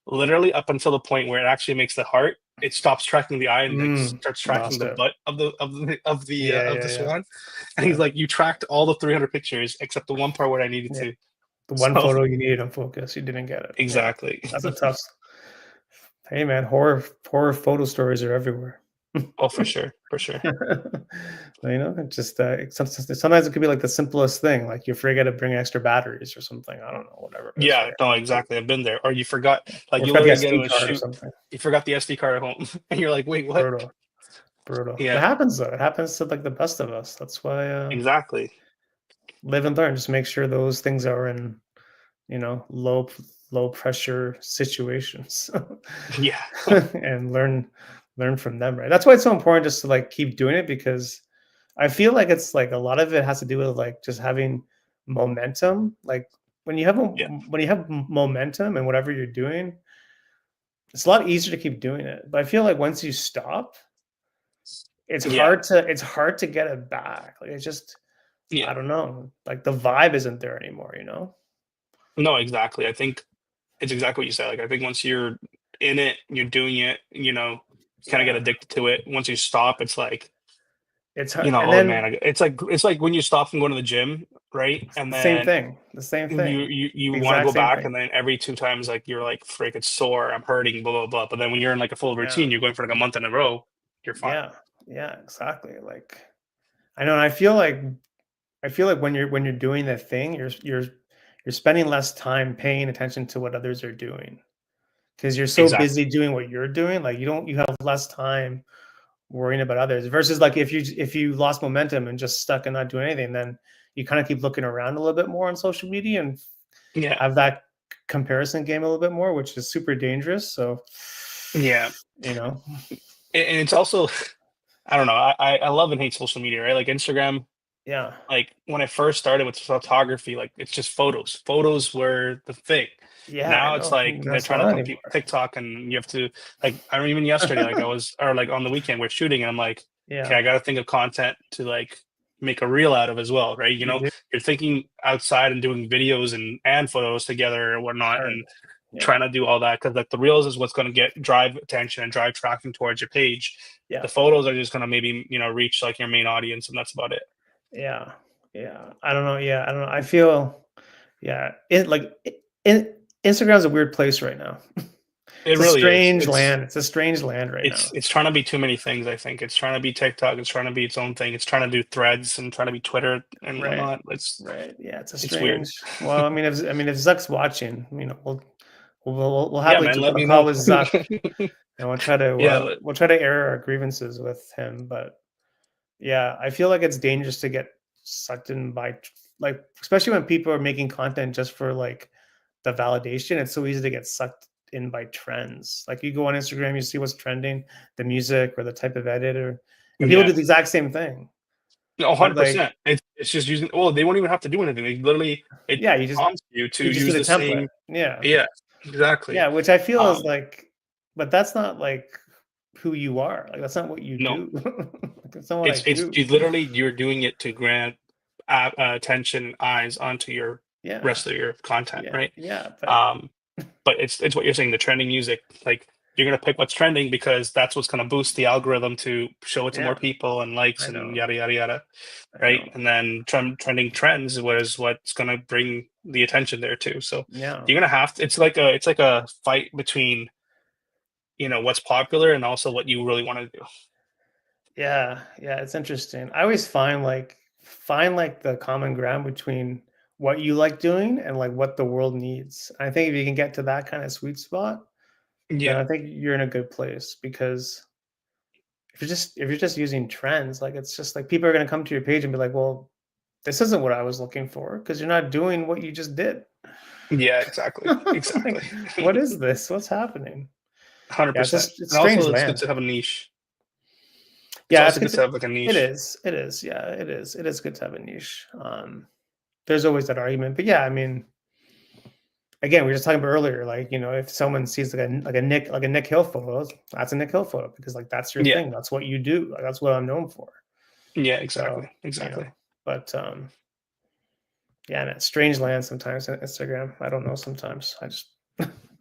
literally up until the point where it actually makes the heart. It stops tracking the eye and like Mm, starts tracking lost the it. butt Yeah, of yeah, the yeah, swan. And he's yeah, like, "You tracked all the 300 pictures except the one part where I needed yeah. to." The one So photo you needed on focus, you didn't get it. Yeah, exactly. that's a tough. Hey man, horror photo stories are everywhere. Oh, for sure, for sure. It just sometimes it could be like the simplest thing, like you forget to bring extra batteries or something. I don't know, whatever it is, Yeah, right? no, exactly. I've been there. Or you forgot, like Or you forgot the literally get SD to a card or shoot, something. you forgot the SD card at home, and you're like, "Wait, what?" Brutal, brutal. It Yeah, happens though. It happens to like the best of us. That's why exactly. live and learn. Just make sure those things are in low pressure situations Yeah, and learn from them, right? That's why it's so important just to like keep doing it, because I feel like it's like a lot of it has to do with like just having momentum. Like yeah, when you have momentum and whatever you're doing, it's a lot easier to keep doing it. But I feel like once you stop, yeah, it's hard to get it back. Like it's just, I yeah. don't know, like the vibe isn't there anymore. No, exactly. I think it's exactly what you said. Like, I think once you're in it, you're doing it, you kind of get Yeah. addicted to it. Once you stop, it's like, It's hard. And oh man, then it's like when you stop from going to the gym, right? it's And the same then thing. The same you thing. you you The want to exact go same back, thing. and then every two times, like you're like, "Frick, it's sore. I'm hurting." Blah blah blah. But then when you're in like a full Yeah. routine, you're going for like a month in a row. You're fine. Yeah. Yeah, exactly. Like I know, and I feel like when you're doing that thing, you're spending less time paying attention to what others are doing, because you're so Exactly. busy doing what you're doing. Like you have less time worrying about others, versus like if you lost momentum and just stuck and not doing anything, then you kind of keep looking around a little bit more on social media and Yeah. have that comparison game a little bit more, which is super dangerous. So, Yeah. you know, And it's also, I don't know. I love and hate social media, right? Like Instagram. yeah, Like when I first started with photography, like it's just photos. Photos were the thing. yeah, I Now it's know. like they're That's trying to not compete with anymore. TikTok, and you have to like. I don't even yesterday, like I was, or like on the weekend, we're shooting, and I'm like, okay, Yeah, I got to think of content to like make a reel out of as well, right? you do. You're thinking outside and doing videos and photos together or It's whatnot, hard. and Yeah, trying to do all that because like the reels is what's going to get drive attention and drive tracking towards your page. yeah, The photos are just going to maybe reach like your main audience, and that's about it. yeah, yeah. I don't know. Yeah, I don't know. I feel, yeah, Instagram's a weird place right now. It It's a really is. strange land. It's a strange land right now. It's trying to be too many things, I think. It's trying to be TikTok, it's trying to be its own thing, it's trying to do threads and trying to be Twitter and Right. whatnot. Right. Yeah, it's a It's weird. strange. Well, I mean, if Zuck's watching, we'll Yeah, happily man, jump let on a me call know. with Zuck, and Yeah, but we'll try to air our grievances with him. But yeah, I feel like it's dangerous to get sucked in by like, especially when people are making content just for like the validation. It's so easy to get sucked in by trends. Like you go on Instagram, you see what's trending, the music or the type of edit, and people yeah. do the exact same thing. No, But like, 100%. It's just using well, they won't even have to do anything. They literally it yeah, prompts you to you just use need a the template. same. Yeah. Yeah, exactly. Yeah, which I feel is Um, like, but that's not like who you are. Like that's not what you no, do. Like, that's not what I it's do. you literally you're doing it to grant attention, eyes onto your Yeah. rest of your content, Yeah. right? Yeah. But Um, but it's what you're saying, the trending music, like you're gonna pick what's trending because that's what's gonna boost the algorithm to show it to more yeah, people and likes I and know. yada yada yada, I right? know. And then trending trends was what's gonna bring the attention there too. So Yeah. you're gonna have to. It's like a fight between what's popular and also what you really want to do. Yeah. Yeah. It's interesting. I always find like the common ground between what you like doing and like what the world needs. I think if you can get to that kind of sweet spot, then Yeah, I think you're in a good place, because if you're just using trends, like it's just like people are gonna come to your page and be like, well, this isn't what I was looking for, because you're not doing what you just did. yeah, exactly, exactly. Like, what is this? What's happening? Hundred Yeah, it's percent. just it's And strange also, it's good land. to have a niche. It's Yeah, it's also good good to to have like a it niche. is. It is. Yeah, it is. It is good to have a niche. There's always that argument. But yeah, I mean, again, we were just talking about earlier, like, if someone sees like a Nick Hill photo, that's a Nick Hill photo, because like that's your Yeah, thing. That's what you do. Like, that's what I'm known for. yeah, So, exactly, exactly. but yeah, man, strange land sometimes on Instagram. I don't know sometimes. I just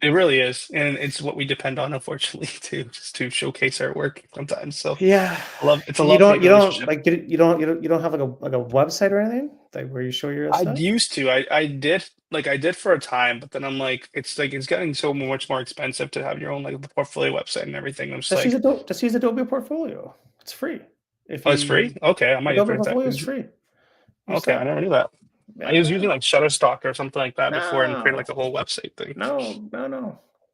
It really is, and it's what we depend on, unfortunately, to just to showcase our work sometimes. So Yeah. I love it's a You love don't hate you don't relationship. like you don't have like a website or anything like where you show your I stuff? used to. I did I did for a time, but then I'm like it's getting so much more expensive to have your own like portfolio website and everything. I'm just like, Just use Adobe Portfolio. It's free. If oh, it's free? you Okay, I might have Adobe heard that. Portfolio is free. Use Okay, I that. never knew that. I was Yeah. using like Shutterstock or something like that before and created No. like a whole website thing. No.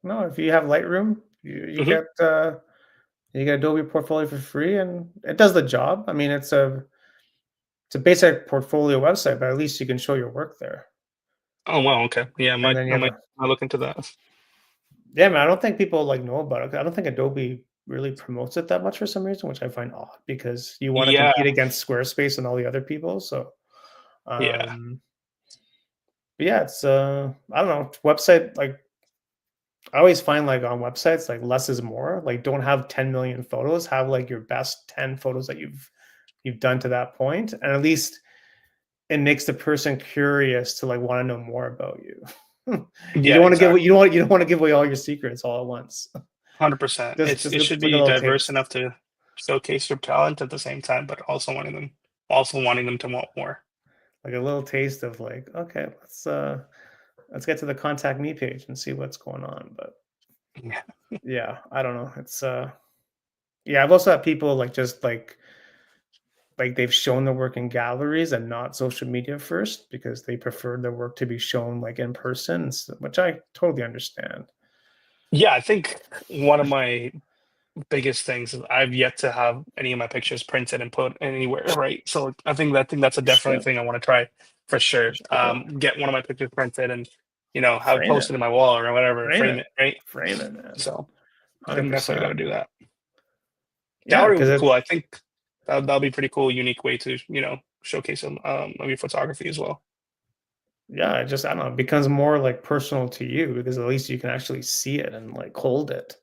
No, if you have Lightroom, Hmm. you get Adobe Portfolio for free and it does the job. I mean, it's a basic portfolio website, but at least you can show your work there. Oh wow, okay. Yeah, And then you have a I look into that. yeah, man, I don't think people like know about it. I don't think Adobe really promotes it that much for some reason, which I find odd because you want to Yeah, compete against Squarespace and all the other people. So, yeah. um, but yeah, it's I don't know, website like I always find like on websites like less is more. Like don't have 10 million photos, have like your best 10 photos that you've done to that point, and at least it makes the person curious to like want to know more about you. You Yeah, don't want to give exactly. you don't want to give away all your secrets all at once. 100%. Just It should like a be little diverse taste. enough to showcase your talent at the same time, but also wanting them to want more. Like a little taste of like, okay, let's get to the contact me page and see what's going on. But Yeah. yeah, I don't know. It's yeah, I've also had people like they've shown their work in galleries and not social media first because they prefer their work to be shown like in person, which I totally understand. Yeah, I think one of my biggest things is I've yet to have any of my pictures printed and put anywhere, right? So I think that's a You definitely should. thing I want to try for sure. You should. Get one of my pictures printed and have it Frame it. posted in my wall or whatever, Frame frame it. it, right? Frame it, man. So I think definitely got 100%. to do that. Yeah, Gallery would because be it cool. I think that'll be pretty cool, unique way to showcase some of your photography as well. yeah, it just I don't know, it becomes more like personal to you because at least you can actually see it and like hold it.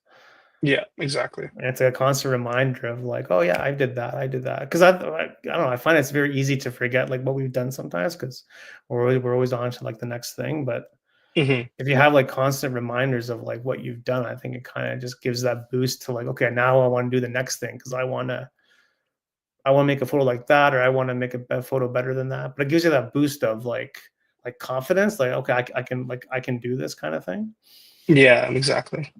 Yeah, exactly. And it's a constant reminder of like, oh yeah, I did that, I did that. Because I don't know, I find it's very easy to forget like what we've done sometimes because we're always on to like the next thing. But Hmm. if you have like constant reminders of like what you've done, I think it kind of just gives that boost to like, okay, now I want to do the next thing because I want to make a photo like that, or I want to make a photo better than that. But it gives you that boost of like confidence, like okay, I can do this kind of thing. Yeah, exactly.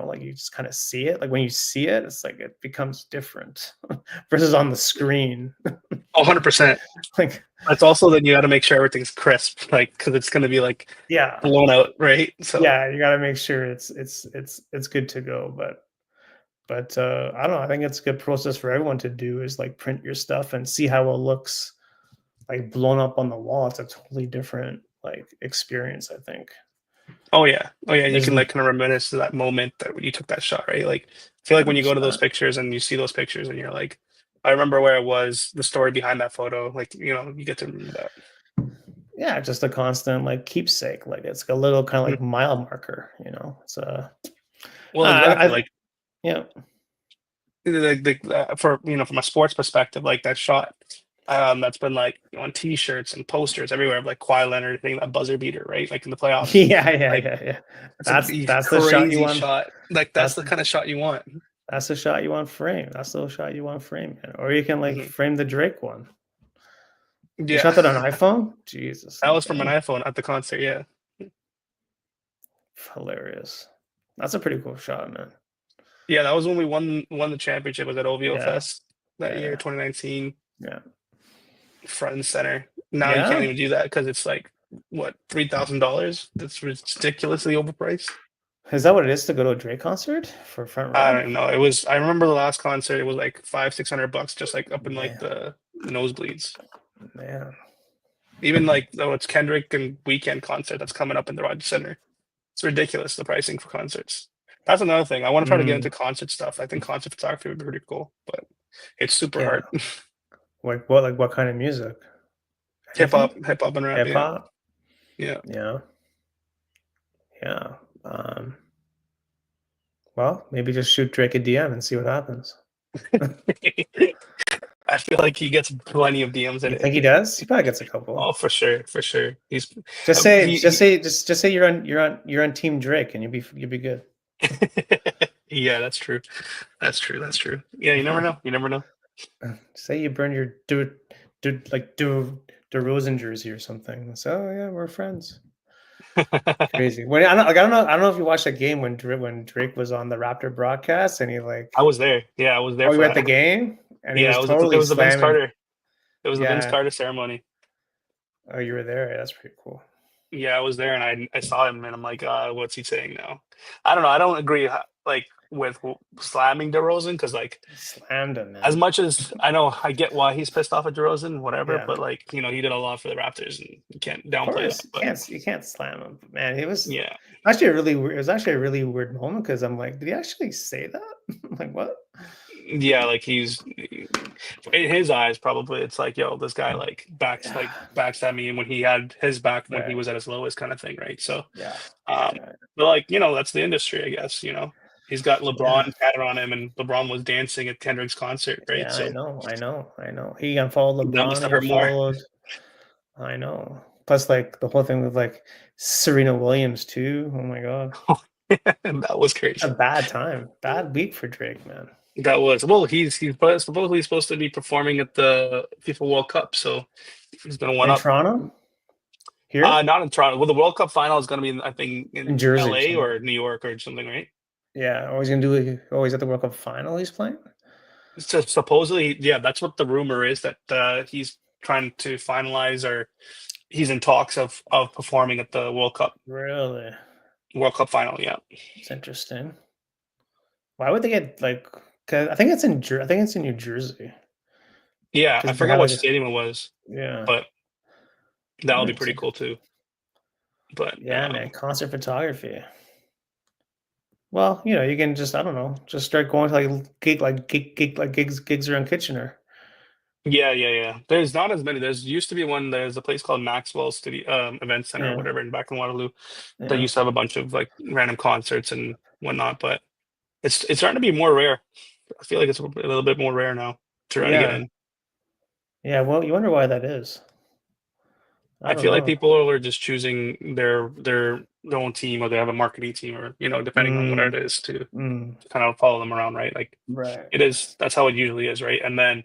Like you just kind of see it. Like when you see it, it's like it becomes different versus on the screen. 100%. Like It's also then you got to make sure everything's crisp, like because it's going to be like yeah, blown out, right? So, yeah, you got to make sure it's good to go. But I don't know. I think it's a good process for everyone to do is like print your stuff and see how it looks like blown up on the wall. It's a totally different like experience. I think. oh yeah, and you There's can like kind of reminisce to that moment that when you took that shot, right? Like, I feel like when you go to those 100%. pictures and you see those pictures and you're like, I remember where I was, the story behind that photo, like you get to remember that. Yeah, just a constant like keepsake. Like it's a little kind of Mhm. like mile marker. It's Well, exactly. I Like, yeah. for from a sports perspective, like that shot, that's been like on T-shirts and posters everywhere of like Kawhi Leonard hitting that buzzer beater, right? Like in the playoffs. Like Yeah. it's a That's the shot you crazy want. shot. Like that's That's the kind of shot you want. that's the shot you want frame. That's the shot you want frame, man. Or you can like Hmm. frame the Drake one. You Yeah, shot that on iPhone? Jesus, that was from an dang, iPhone at the concert. Yeah, hilarious. That's a pretty cool shot, man. yeah, that was when we won the championship. Was at OVO Yeah, Fest that year, yeah, 2019, yeah, front and center. Now you can't yeah. even do that because it's like what $3,000. That's ridiculously overpriced. Is that what it is to go to a Drake concert for front I row? don't know. It was. I remember the last concert. It was like 500-600 bucks, just like up in like Man, the nosebleeds. man. Even like though it's Kendrick and Weekend concert that's coming up in the Rogers Center. It's ridiculous the pricing for concerts. That's another thing. I want to try to get into Mm, concert stuff. I think concert photography would be pretty cool, but it's super yeah. hard. Like what kind of music? Anything? Hip hop and rap. Hip Yeah, hop? yeah. Yeah, yeah. Um, well, maybe just shoot Drake a DM and see what happens. I feel like he gets plenty of DMs in You think it. he does? He probably gets a couple. Oh, for sure, for sure. He's Just say, just he say, just say you're on Team Drake, and you'll be good. yeah, that's true. That's true. That's true. Yeah, you never know. You never know. Say you burn your DeRozan jersey or something. So yeah, we're friends. Crazy. When I don't know if you watched that game when Drake was on the Raptor broadcast and he like, I was there. Yeah, I was there oh, you for were at the that. game and he Yeah, was it totally was the Vince slamming. Carter. It was the Vince Yeah. Carter ceremony. Oh, you were there. Yeah, that's pretty cool. Yeah, I was there and I saw him and I'm like, what's he saying now? I don't know. I don't agree like with slamming DeRozan because like He slammed him, as man. much as I know I get why he's pissed off at DeRozan, whatever, Yeah. but like, he did a lot for the Raptors and you can't Of downplay that. course, But you can't slam him, but man. It was yeah. actually a really weird. It was actually a really weird moment because I'm like, did he actually say that? I'm like, what? Yeah, like he's in his eyes probably it's like, yo, this guy Yeah. backstab me when he had his back when he Right. was at his lowest kind of thing, right? So Yeah. um Yeah. but like, that's the industry, I guess, He's got Yeah. LeBron tatted on him and LeBron was dancing at Kendrick's concert, right? Yeah. I So know. I know. I know. He unfollowed that must LeBron. have He hurt more. unfollowed. I know. Plus, like the whole thing with like Serena Williams too. Oh my god. That was A crazy. bad time. Bad week for Drake, man. That was supposedly supposed to be performing at the FIFA World Cup, so he's gonna one In up. Toronto? Here? Not in Toronto. Well, the World Cup final is gonna be I think In in Jersey or LA something. or New York or something, right? Yeah. Always gonna do it. Always at the World Cup final he's playing? So supposedly, yeah, that's what the rumor is that he's trying to finalize or he's in talks of performing at the Really? World Cup final. Yeah, It's interesting. Why would they get like? Cause I think I think it's in New Jersey. yeah. I Because they forgot have what like a stadium it was, yeah. but that would be It's pretty like cool too. But yeah, man. Concert photography. Well, you can just I don't know, just start going to like gigs around Kitchener. yeah, yeah, yeah. There's not as many. There's used to be one. There's a place called Maxwell Studio Event Center or Yeah, whatever back in Waterloo that yeah, used to have a bunch of like random concerts and whatnot. But it's starting to be more rare. I feel like it's a little bit more rare now to try to get yeah, in. yeah. Well, you wonder why that is. I I don't feel like know. people are just choosing their own team or they have a marketing team or depending on what it Mm, is to mm, kind of follow them around, right? Like right. that's how it usually is, right? And then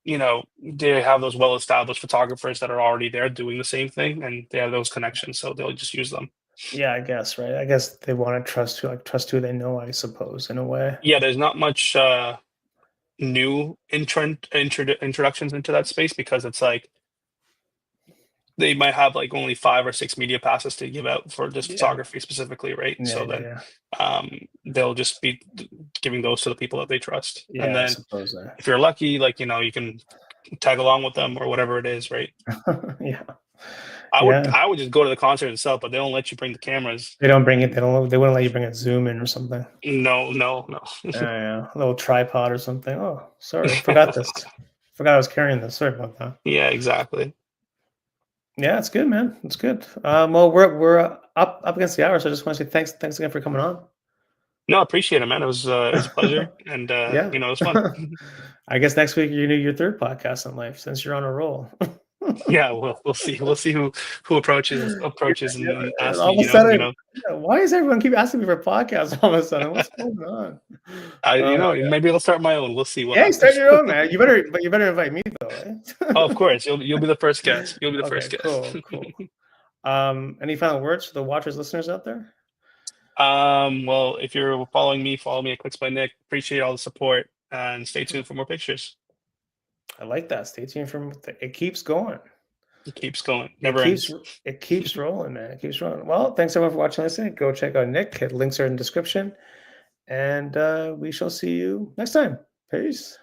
they have those well-established photographers that are already there doing the same thing, and they have those connections, so they'll just use them. Yeah, I guess right. I guess they want to trust who they know. I suppose in a way. Yeah, there's not much new introductions into that space because it's like they might have like only 5 or 6 media passes to give out for this Yeah, photography specifically, right? yeah, So yeah, then yeah. they'll just be giving those to the people that they trust. And Yeah, I then suppose. if you're lucky, like, you can tag along with them or whatever it is, right? Yeah, I would yeah. I would just go to the concert itself, but they don't let you bring the cameras. They don't bring it. They don't. They wouldn't let you bring a Zoom in or something. No, no, no. Yeah, a little tripod or something. Oh, sorry, forgot this. Forgot I was carrying this. Sorry about that. Yeah, exactly. Yeah, it's good, man. It's good. Well, we're up against the hour, so I just want to say thanks again for coming on. No, I appreciate it, man. It was a pleasure, and Yeah. it was fun. I guess next week you do your third podcast in life since you're on a roll. Yeah, we'll see. We'll see who approaches Yeah, and and asks me. all of a sudden, yeah, why does everyone keep asking me for podcasts all of a sudden? What's going on? Oh my god. Maybe I'll start my own. We'll see what Yeah, you start happens. your own, man. You better invite me though, eh? Oh, of course, you'll be the first guest. You'll be the Okay, first guest. cool, cool. Any final words for the watchers, listeners out there? Well, if you're following me, follow me at Clicks by Nick. Appreciate all the support, and stay tuned for more pictures. I like that. Stay tuned for it. Keeps going. It keeps going, It never keeps ends. it keeps rolling, man. It keeps rolling. Well, thanks everyone for watching and listening. Go check out Nick. Links are in the description. And we shall see you next time. Peace.